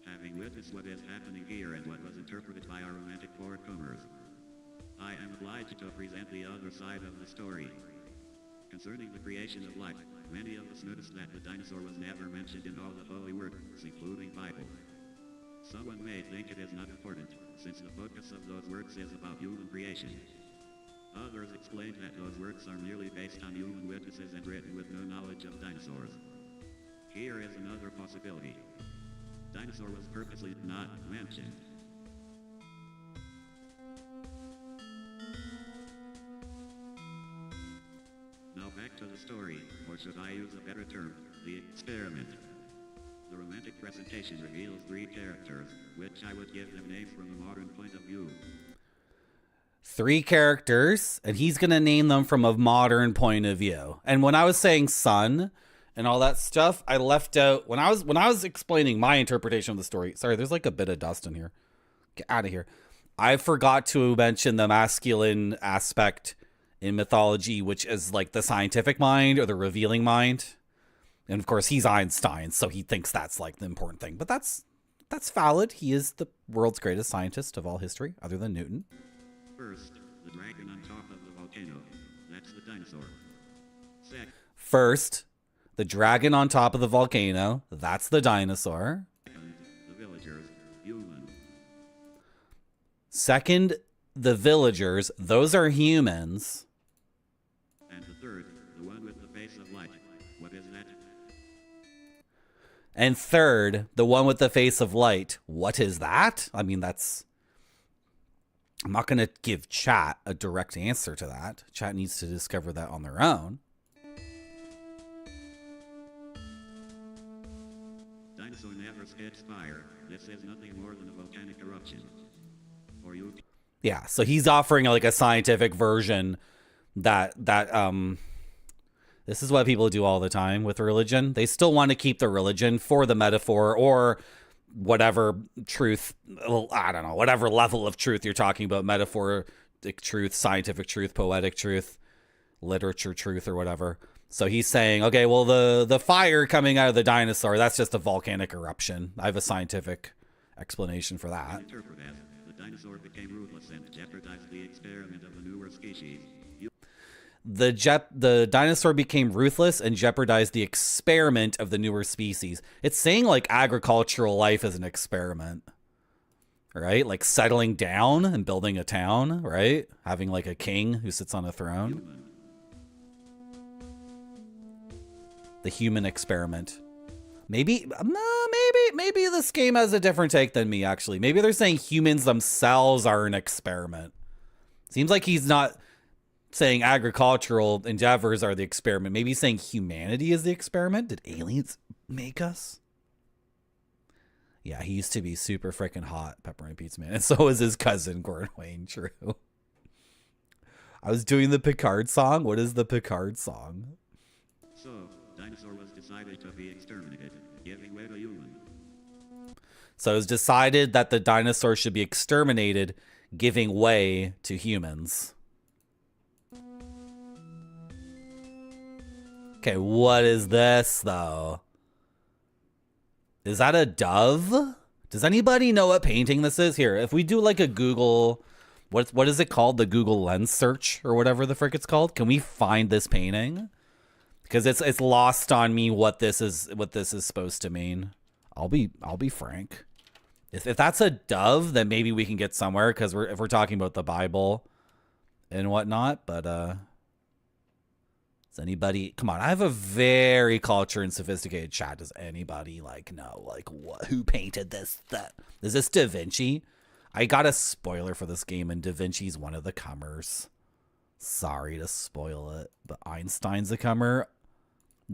Having witnessed what is happening here and what was interpreted by our romantic forecomers, I am obliged to present the other side of the story. Concerning the creation of life, many of us noticed that the dinosaur was never mentioned in all the holy works, including Bible. Someone may think it is not important, since the focus of those works is about human creation. Others explain that those works are merely based on human witnesses and written with no knowledge of dinosaurs. Here is another possibility. Dinosaur was purposely not mentioned. Now back to the the story, or should I use a better term, the experiment. The romantic presentation reveals 3 characters, which I would give them names from a modern point of view. 3 characters, and he's going to name them from a modern point of view. And when I was saying sun and all that stuff, I left out when I was explaining my interpretation of the story. Sorry, there's like a bit of dust in here. Get out of here. I forgot to mention the masculine aspect in mythology, which is like the scientific mind or the revealing mind. And of course, he's Einstein, so he thinks that's like the important thing. But that's valid. He is the world's greatest scientist of all history, other than Newton. First, the dragon on top of the volcano. That's the dinosaur. First, the dragon on top of the volcano. That's the dinosaur. Second, the villagers. Human. Second, the villagers. Those are humans. And the third, the one with the face of light. What is that? And third, the one with the face of light. What is that? I mean, I'm not going to give chat a direct answer to that. Chat needs to discover that on their own. Dinosaur never spits fire. This is nothing more than a volcanic eruption. Or you... Yeah, so he's offering like a scientific version that this is what people do all the time with religion. They still want to keep the religion for the metaphor or whatever truth, I don't know, whatever level of truth you're talking about, metaphoric truth, scientific truth, poetic truth, literature truth, or whatever. So he's saying, okay, well, the fire coming out of the dinosaur, that's just a volcanic eruption. I have a scientific explanation for that. Interpret as the dinosaur became ruthless and jeopardized the experiment of the newer species. The dinosaur became ruthless and jeopardized the experiment of the newer species. It's saying like agricultural life is an experiment, right? Like settling down and building a town, right? Having like a king who sits on a throne. The human experiment. Maybe this game has a different take than me, actually. Maybe they're saying humans themselves are an experiment. Seems like he's not saying agricultural endeavors are the experiment. Maybe he's saying humanity is the experiment. Did aliens make us? Yeah, he used to be super freaking hot, Pepperoni Pizza Man. And so was his cousin, Gordon Wayne. True. I was doing the Picard song. What is the Picard song? So, dinosaur was decided to be exterminated, giving way to human. So it was decided that the dinosaur should be exterminated, giving way to humans. Okay, what is this, though? Is that a dove? Does anybody know what painting this is? Here, if we do like a Google, what is it called? The Google lens search or whatever the frick it's called. Can we find this painting? Because it's lost on me what this is supposed to mean. I'll be frank. If that's a dove, then maybe we can get somewhere, because if we're talking about the Bible and whatnot. But does anybody, come on, I have a very cultured and sophisticated chat. Does anybody like know like who painted this? Is this Da Vinci? I got a spoiler for this game, and Da Vinci's one of the comers. Sorry to spoil it, but Einstein's a comer.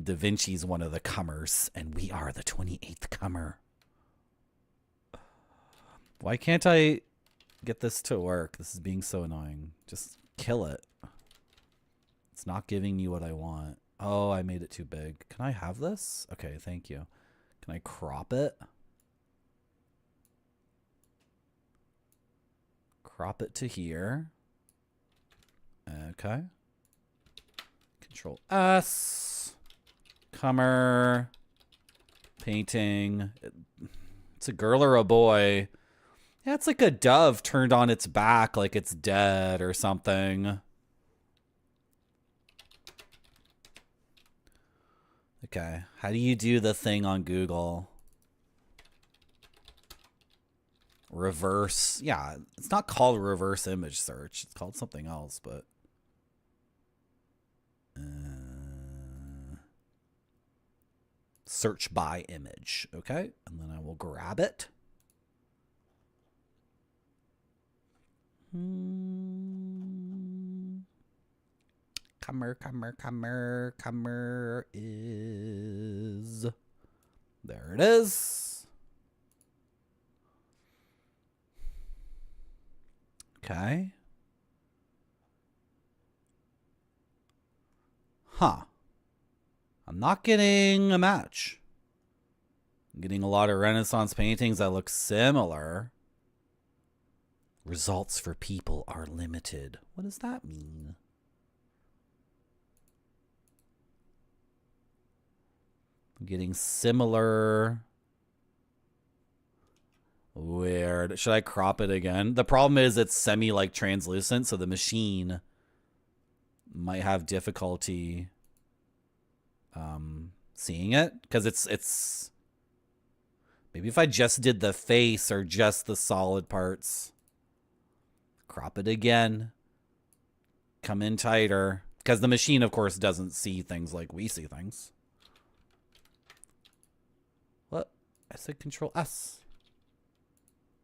Da Vinci's one of the comers, and we are the 28th comer. Why can't I get this to work? This is being so annoying. Just kill it. It's not giving me what I want. Oh, I made it too big. Can I have this? Okay, thank you. Can I crop it? Crop it to here. Okay. Control S. Comer. Painting. It's a girl or a boy. Yeah, it's like a dove turned on its back like it's dead or something. Okay, how do you do the thing on Google? Reverse. Yeah, it's not called reverse image search. It's called something else, but... search by image. Okay, and then I will grab it. Come COMER is... There it is. Okay. Huh. I'm not getting a match. I'm getting a lot of Renaissance paintings that look similar. Results for people are limited. What does that mean? I'm getting similar. Weird. Should I crop it again? The problem is it's semi-like translucent, so the machine might have difficulty seeing it, because it's maybe if I just did the face or just the solid parts. Crop it again. Come in tighter, because the machine, of course, doesn't see things like we see things. What? I said Control S.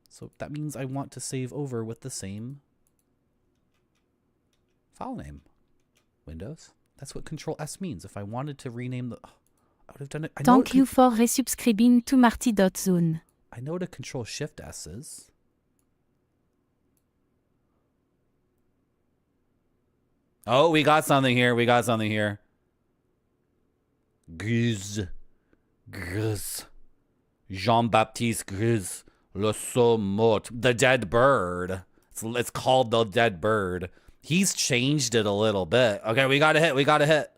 So that means I want to save over with the same file name. Windows. That's what Control S means. If I wanted to rename the... I would have done it. Thank you for resubscribing to Marty.zone. I know what a Control Shift S is. Oh, we got something here. We got something here. Guz. Guz. Jean-Baptiste Guz. Le Somot. The Dead Bird. It's called The Dead Bird. He's changed it a little bit. Okay, we got a hit. We got a hit.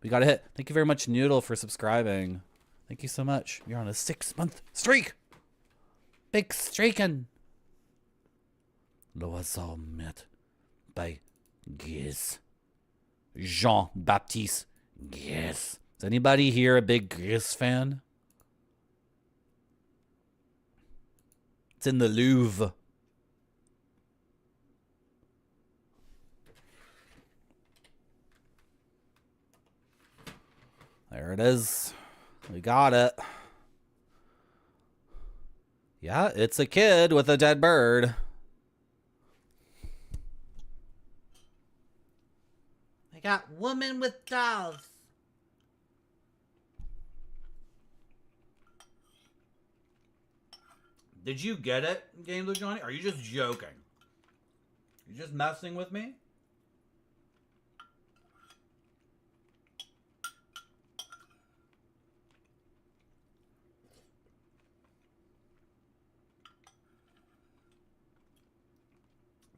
We got a hit. Thank you very much, Noodle, for subscribing. Thank you so much. You're on a 6-month streak. Big streaking. L'Oiseau Met by Giz. Jean-Baptiste Giz. Is anybody here a big Giz fan? It's in the Louvre. There it is. We got it. Yeah, it's a kid with a dead bird. I got woman with dolls. Did you get it, Games with Johnny? Are you just joking? You just messing with me?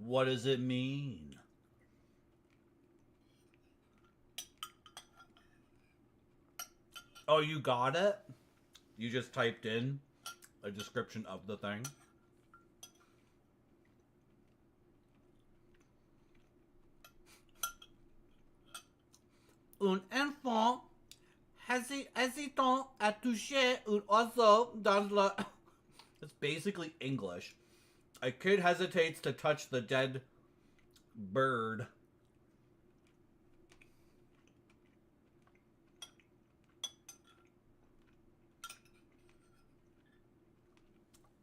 What does it mean? Oh, you got it? You just typed in a description of the thing? Un enfant hésitant à toucher un oiseau dans le... It's basically English. A kid hesitates to touch the dead bird.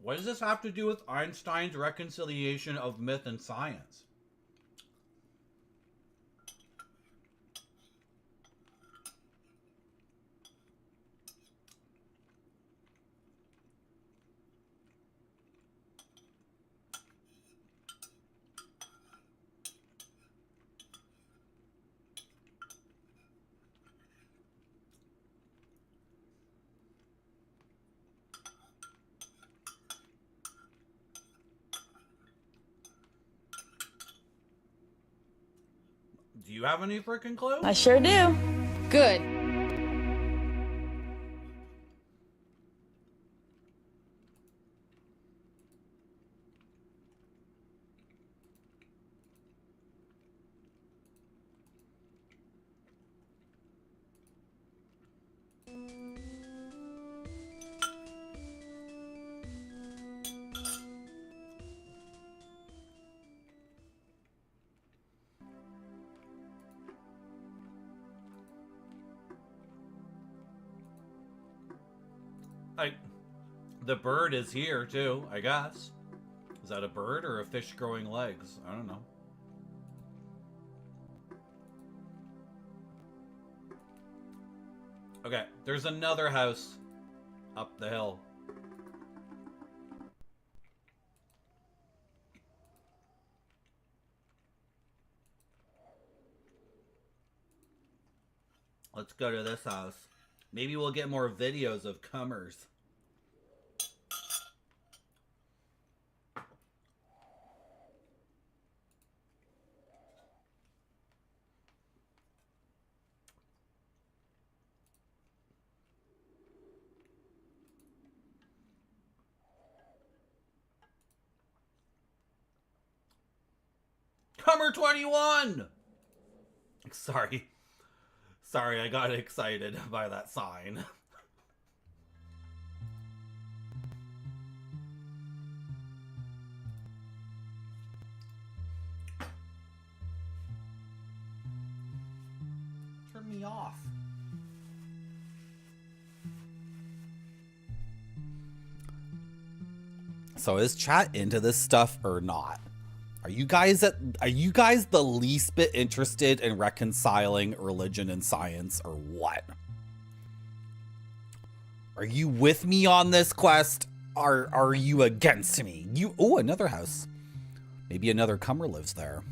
What does this have to do with Einstein's reconciliation of myth and science? Do you have any freaking clue? I sure do. Good. The bird is here too, I guess. Is that a bird or a fish growing legs? I don't know. Okay, there's another house up the hill. Let's go to this house. Maybe we'll get more videos of comers. Comer 21! Sorry. Sorry, I got excited by that sign. Turn me off. So is chat into this stuff or not? Are you guys the least bit interested in reconciling religion and science or what? Are you with me on this quest? Are you against me? Oh, another house. Maybe another comer lives there.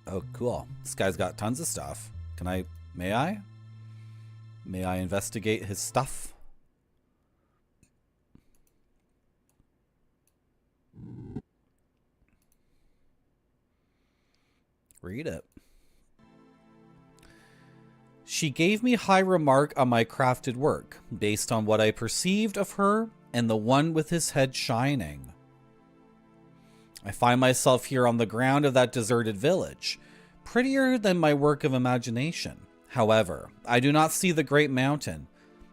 Oh, cool. This guy's got tons of stuff. May I investigate his stuff? Read it. She gave me high remark on my crafted work, based on what I perceived of her and the one with his head shining. I find myself here on the ground of that deserted village, prettier than my work of imagination. However, I do not see the great mountain.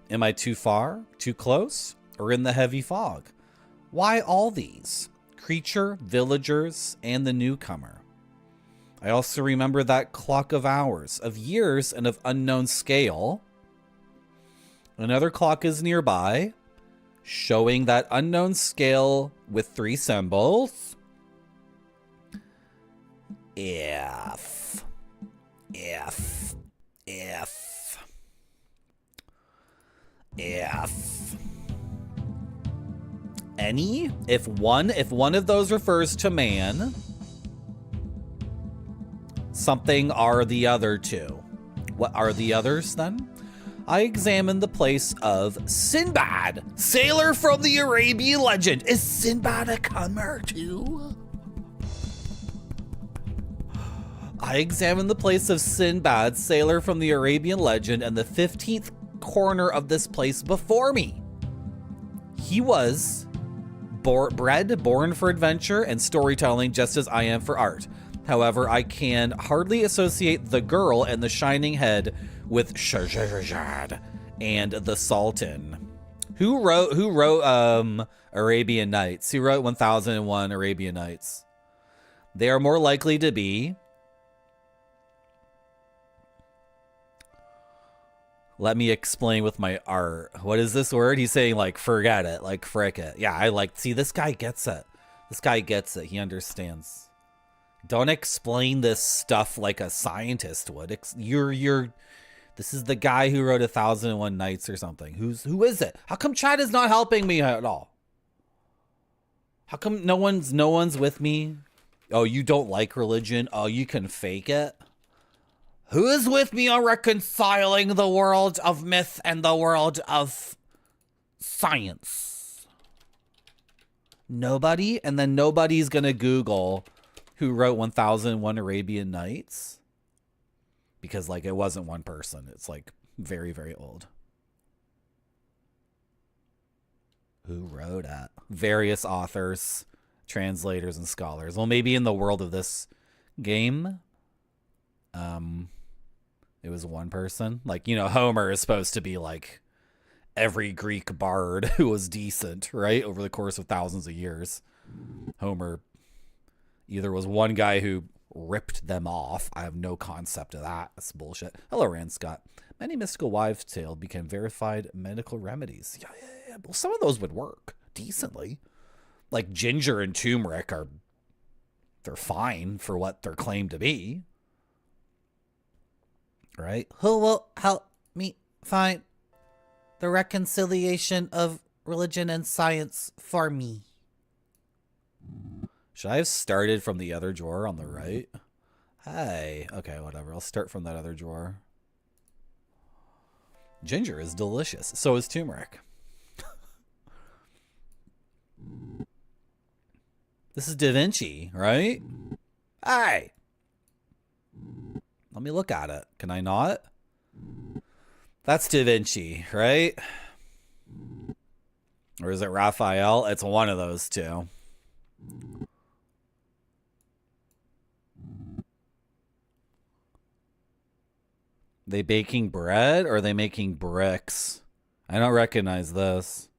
Am I too far, too close, or in the heavy fog? Why all these? Creature, villagers, and the newcomer. I also remember that clock of hours, of years, and of unknown scale. Another clock is nearby, showing that unknown scale with 3 symbols. If. Any? If one of those refers to man, something are the other two. What are the others then? I examined the place of Sinbad, sailor from the Arabian legend. Is Sinbad a comer too? I examined the place of Sinbad, sailor from the Arabian legend, and the 15th corner of this place before me. He was born for adventure and storytelling, just as I am for art. However, I can hardly associate the girl and the shining head with Shahrazad and the Sultan. Who wrote Arabian Nights? Who wrote 1001 Arabian Nights? They are more likely to be. Let me explain with my art. What is this word? He's saying like forget it, like frick it. Yeah, see, this guy gets it. This guy gets it. He understands. Don't explain this stuff like a scientist would. This is the guy who wrote 1001 Nights or something. Who is it? How come chat is not helping me at all? How come no one's with me? Oh, you don't like religion? Oh, you can fake it? Who is with me on reconciling the world of myth and the world of science? Nobody? And then nobody's gonna Google who wrote 1001 Arabian Nights? Because, like, it wasn't one person. It's, like, very, very old. Who wrote it? Various authors, translators, and scholars. Well, maybe in the world of this game, it was one person. Like, you know, Homer is supposed to be, like, every Greek bard who was decent, right? Over the course of thousands of years. Homer either was one guy who ripped them off. I have no concept of that. That's bullshit. Hello, Rand Scott. Many mystical wives' tale became verified medical remedies. Yeah. Well, some of those would work decently. Like ginger and turmeric they're fine for what they're claimed to be. Right? Who will help me find the reconciliation of religion and science for me? Should I have started from the other drawer on the right? Hey, okay, whatever. I'll start from that other drawer. Ginger is delicious. So is turmeric. This is Da Vinci, right? Hey! Let me look at it. Can I not? That's Da Vinci, right? Or is it Raphael? It's one of those two. They baking bread or are they making bricks? I don't recognize this.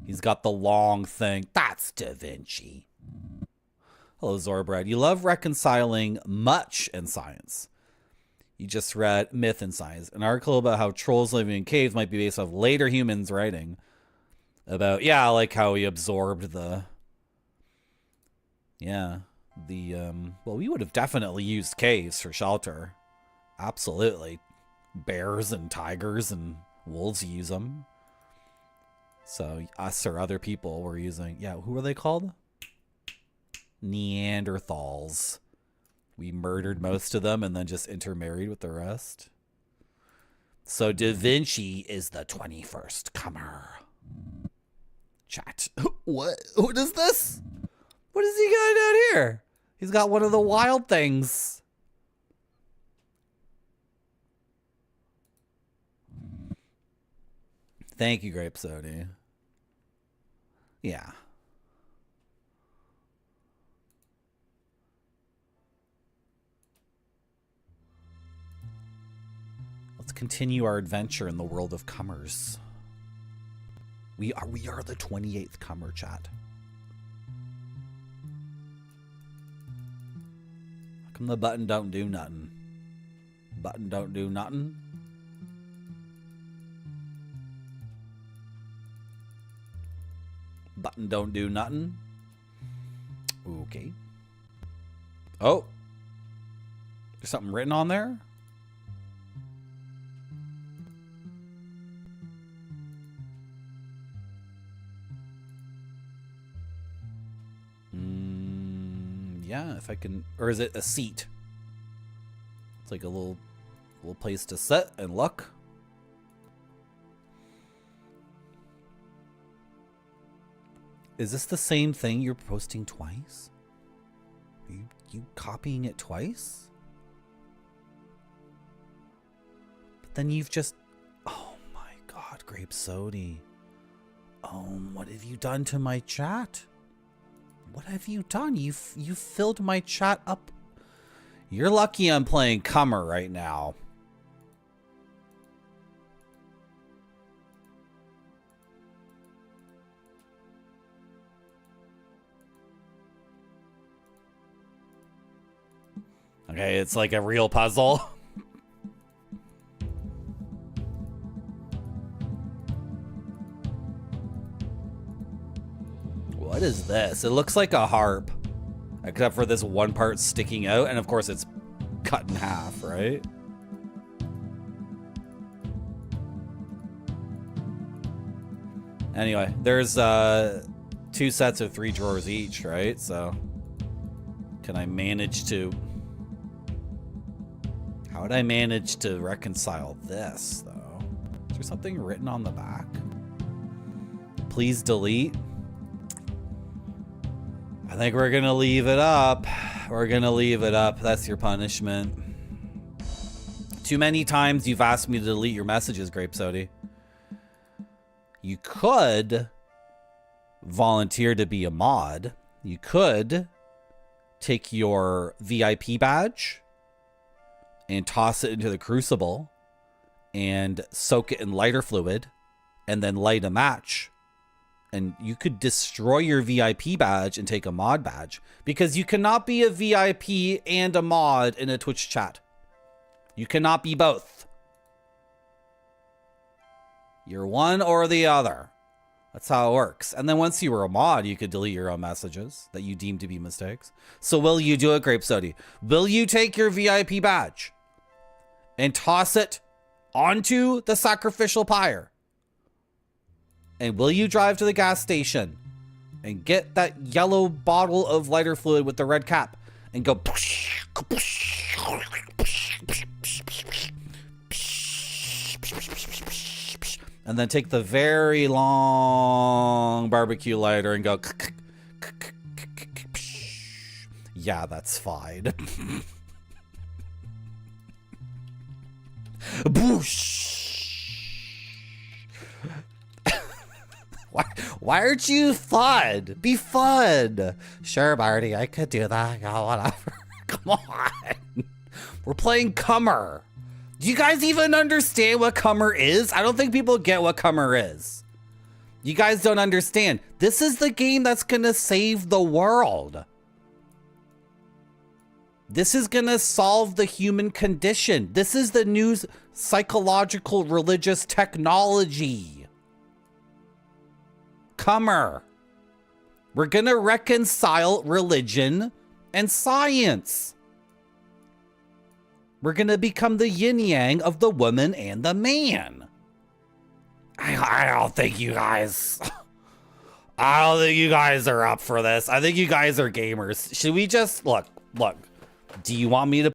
He's got the long thing. That's Da Vinci. Hello, Zorbread. You love reconciling much in science. You just read Myth and Science, an article about how trolls living in caves might be based off later humans writing about, yeah, like how he absorbed the... Yeah, well, we would have definitely used caves for shelter. Absolutely. Bears and tigers and wolves use them. So us or other people were using, yeah, who were they called? Neanderthals. We murdered most of them and then just intermarried with the rest. So Da Vinci is the 21st comer. Chat. What? What is this? What is he got down here? He's got one of the wild things. Thank you, Grape Sody. Yeah. Let's continue our adventure in the world of comers. We are the 28th comer, chat. How come the button don't do nothing? Button don't do nothing? Button don't do nothing? Okay. Oh. There's something written on there? Yeah, if I can, or is it a seat? It's like a little place to sit and look. Is this the same thing you're posting twice? Are you copying it twice? But then you've just, oh my God, Grape Sody. Oh, what have you done to my chat? What have you done? You filled my chat up. You're lucky I'm playing Comer right now. Okay, it's like a real puzzle. What is this? It looks like a harp, except for this one part sticking out, and of course it's cut in half, right? Anyway, there's 2 sets of 3 drawers each, right? So can I manage to... How would I manage to reconcile this, though? Is there something written on the back? Please delete. I think we're gonna leave it up. We're gonna leave it up. That's your punishment. Too many times you've asked me to delete your messages, Grape Sody. You could volunteer to be a mod. You could take your VIP badge and toss it into the crucible and soak it in lighter fluid and then light a match. And you could destroy your VIP badge and take a mod badge, because you cannot be a VIP and a mod in a Twitch chat. You cannot be both. You're one or the other. That's how it works. And then once you were a mod, you could delete your own messages that you deem to be mistakes. So will you do it, Grape Sody? Will you take your VIP badge and toss it onto the sacrificial pyre? And will you drive to the gas station and get that yellow bottle of lighter fluid with the red cap and go and then take the very long barbecue lighter and go yeah, that's fine. Boosh. Why aren't you fun? Be fun. Sure, Marty, I could do that. Yeah, whatever. Come on. We're playing COMER. Do you guys even understand what COMER is? I don't think people get what COMER is. You guys don't understand. This is the game that's gonna save the world. This is gonna solve the human condition. This is the new psychological religious technology. COMER. We're gonna reconcile religion and science. We're gonna become the yin yang of the woman and the man. I don't think you guys... I don't think you guys are up for this. I think you guys are gamers. Should we just... Look. Do you want me to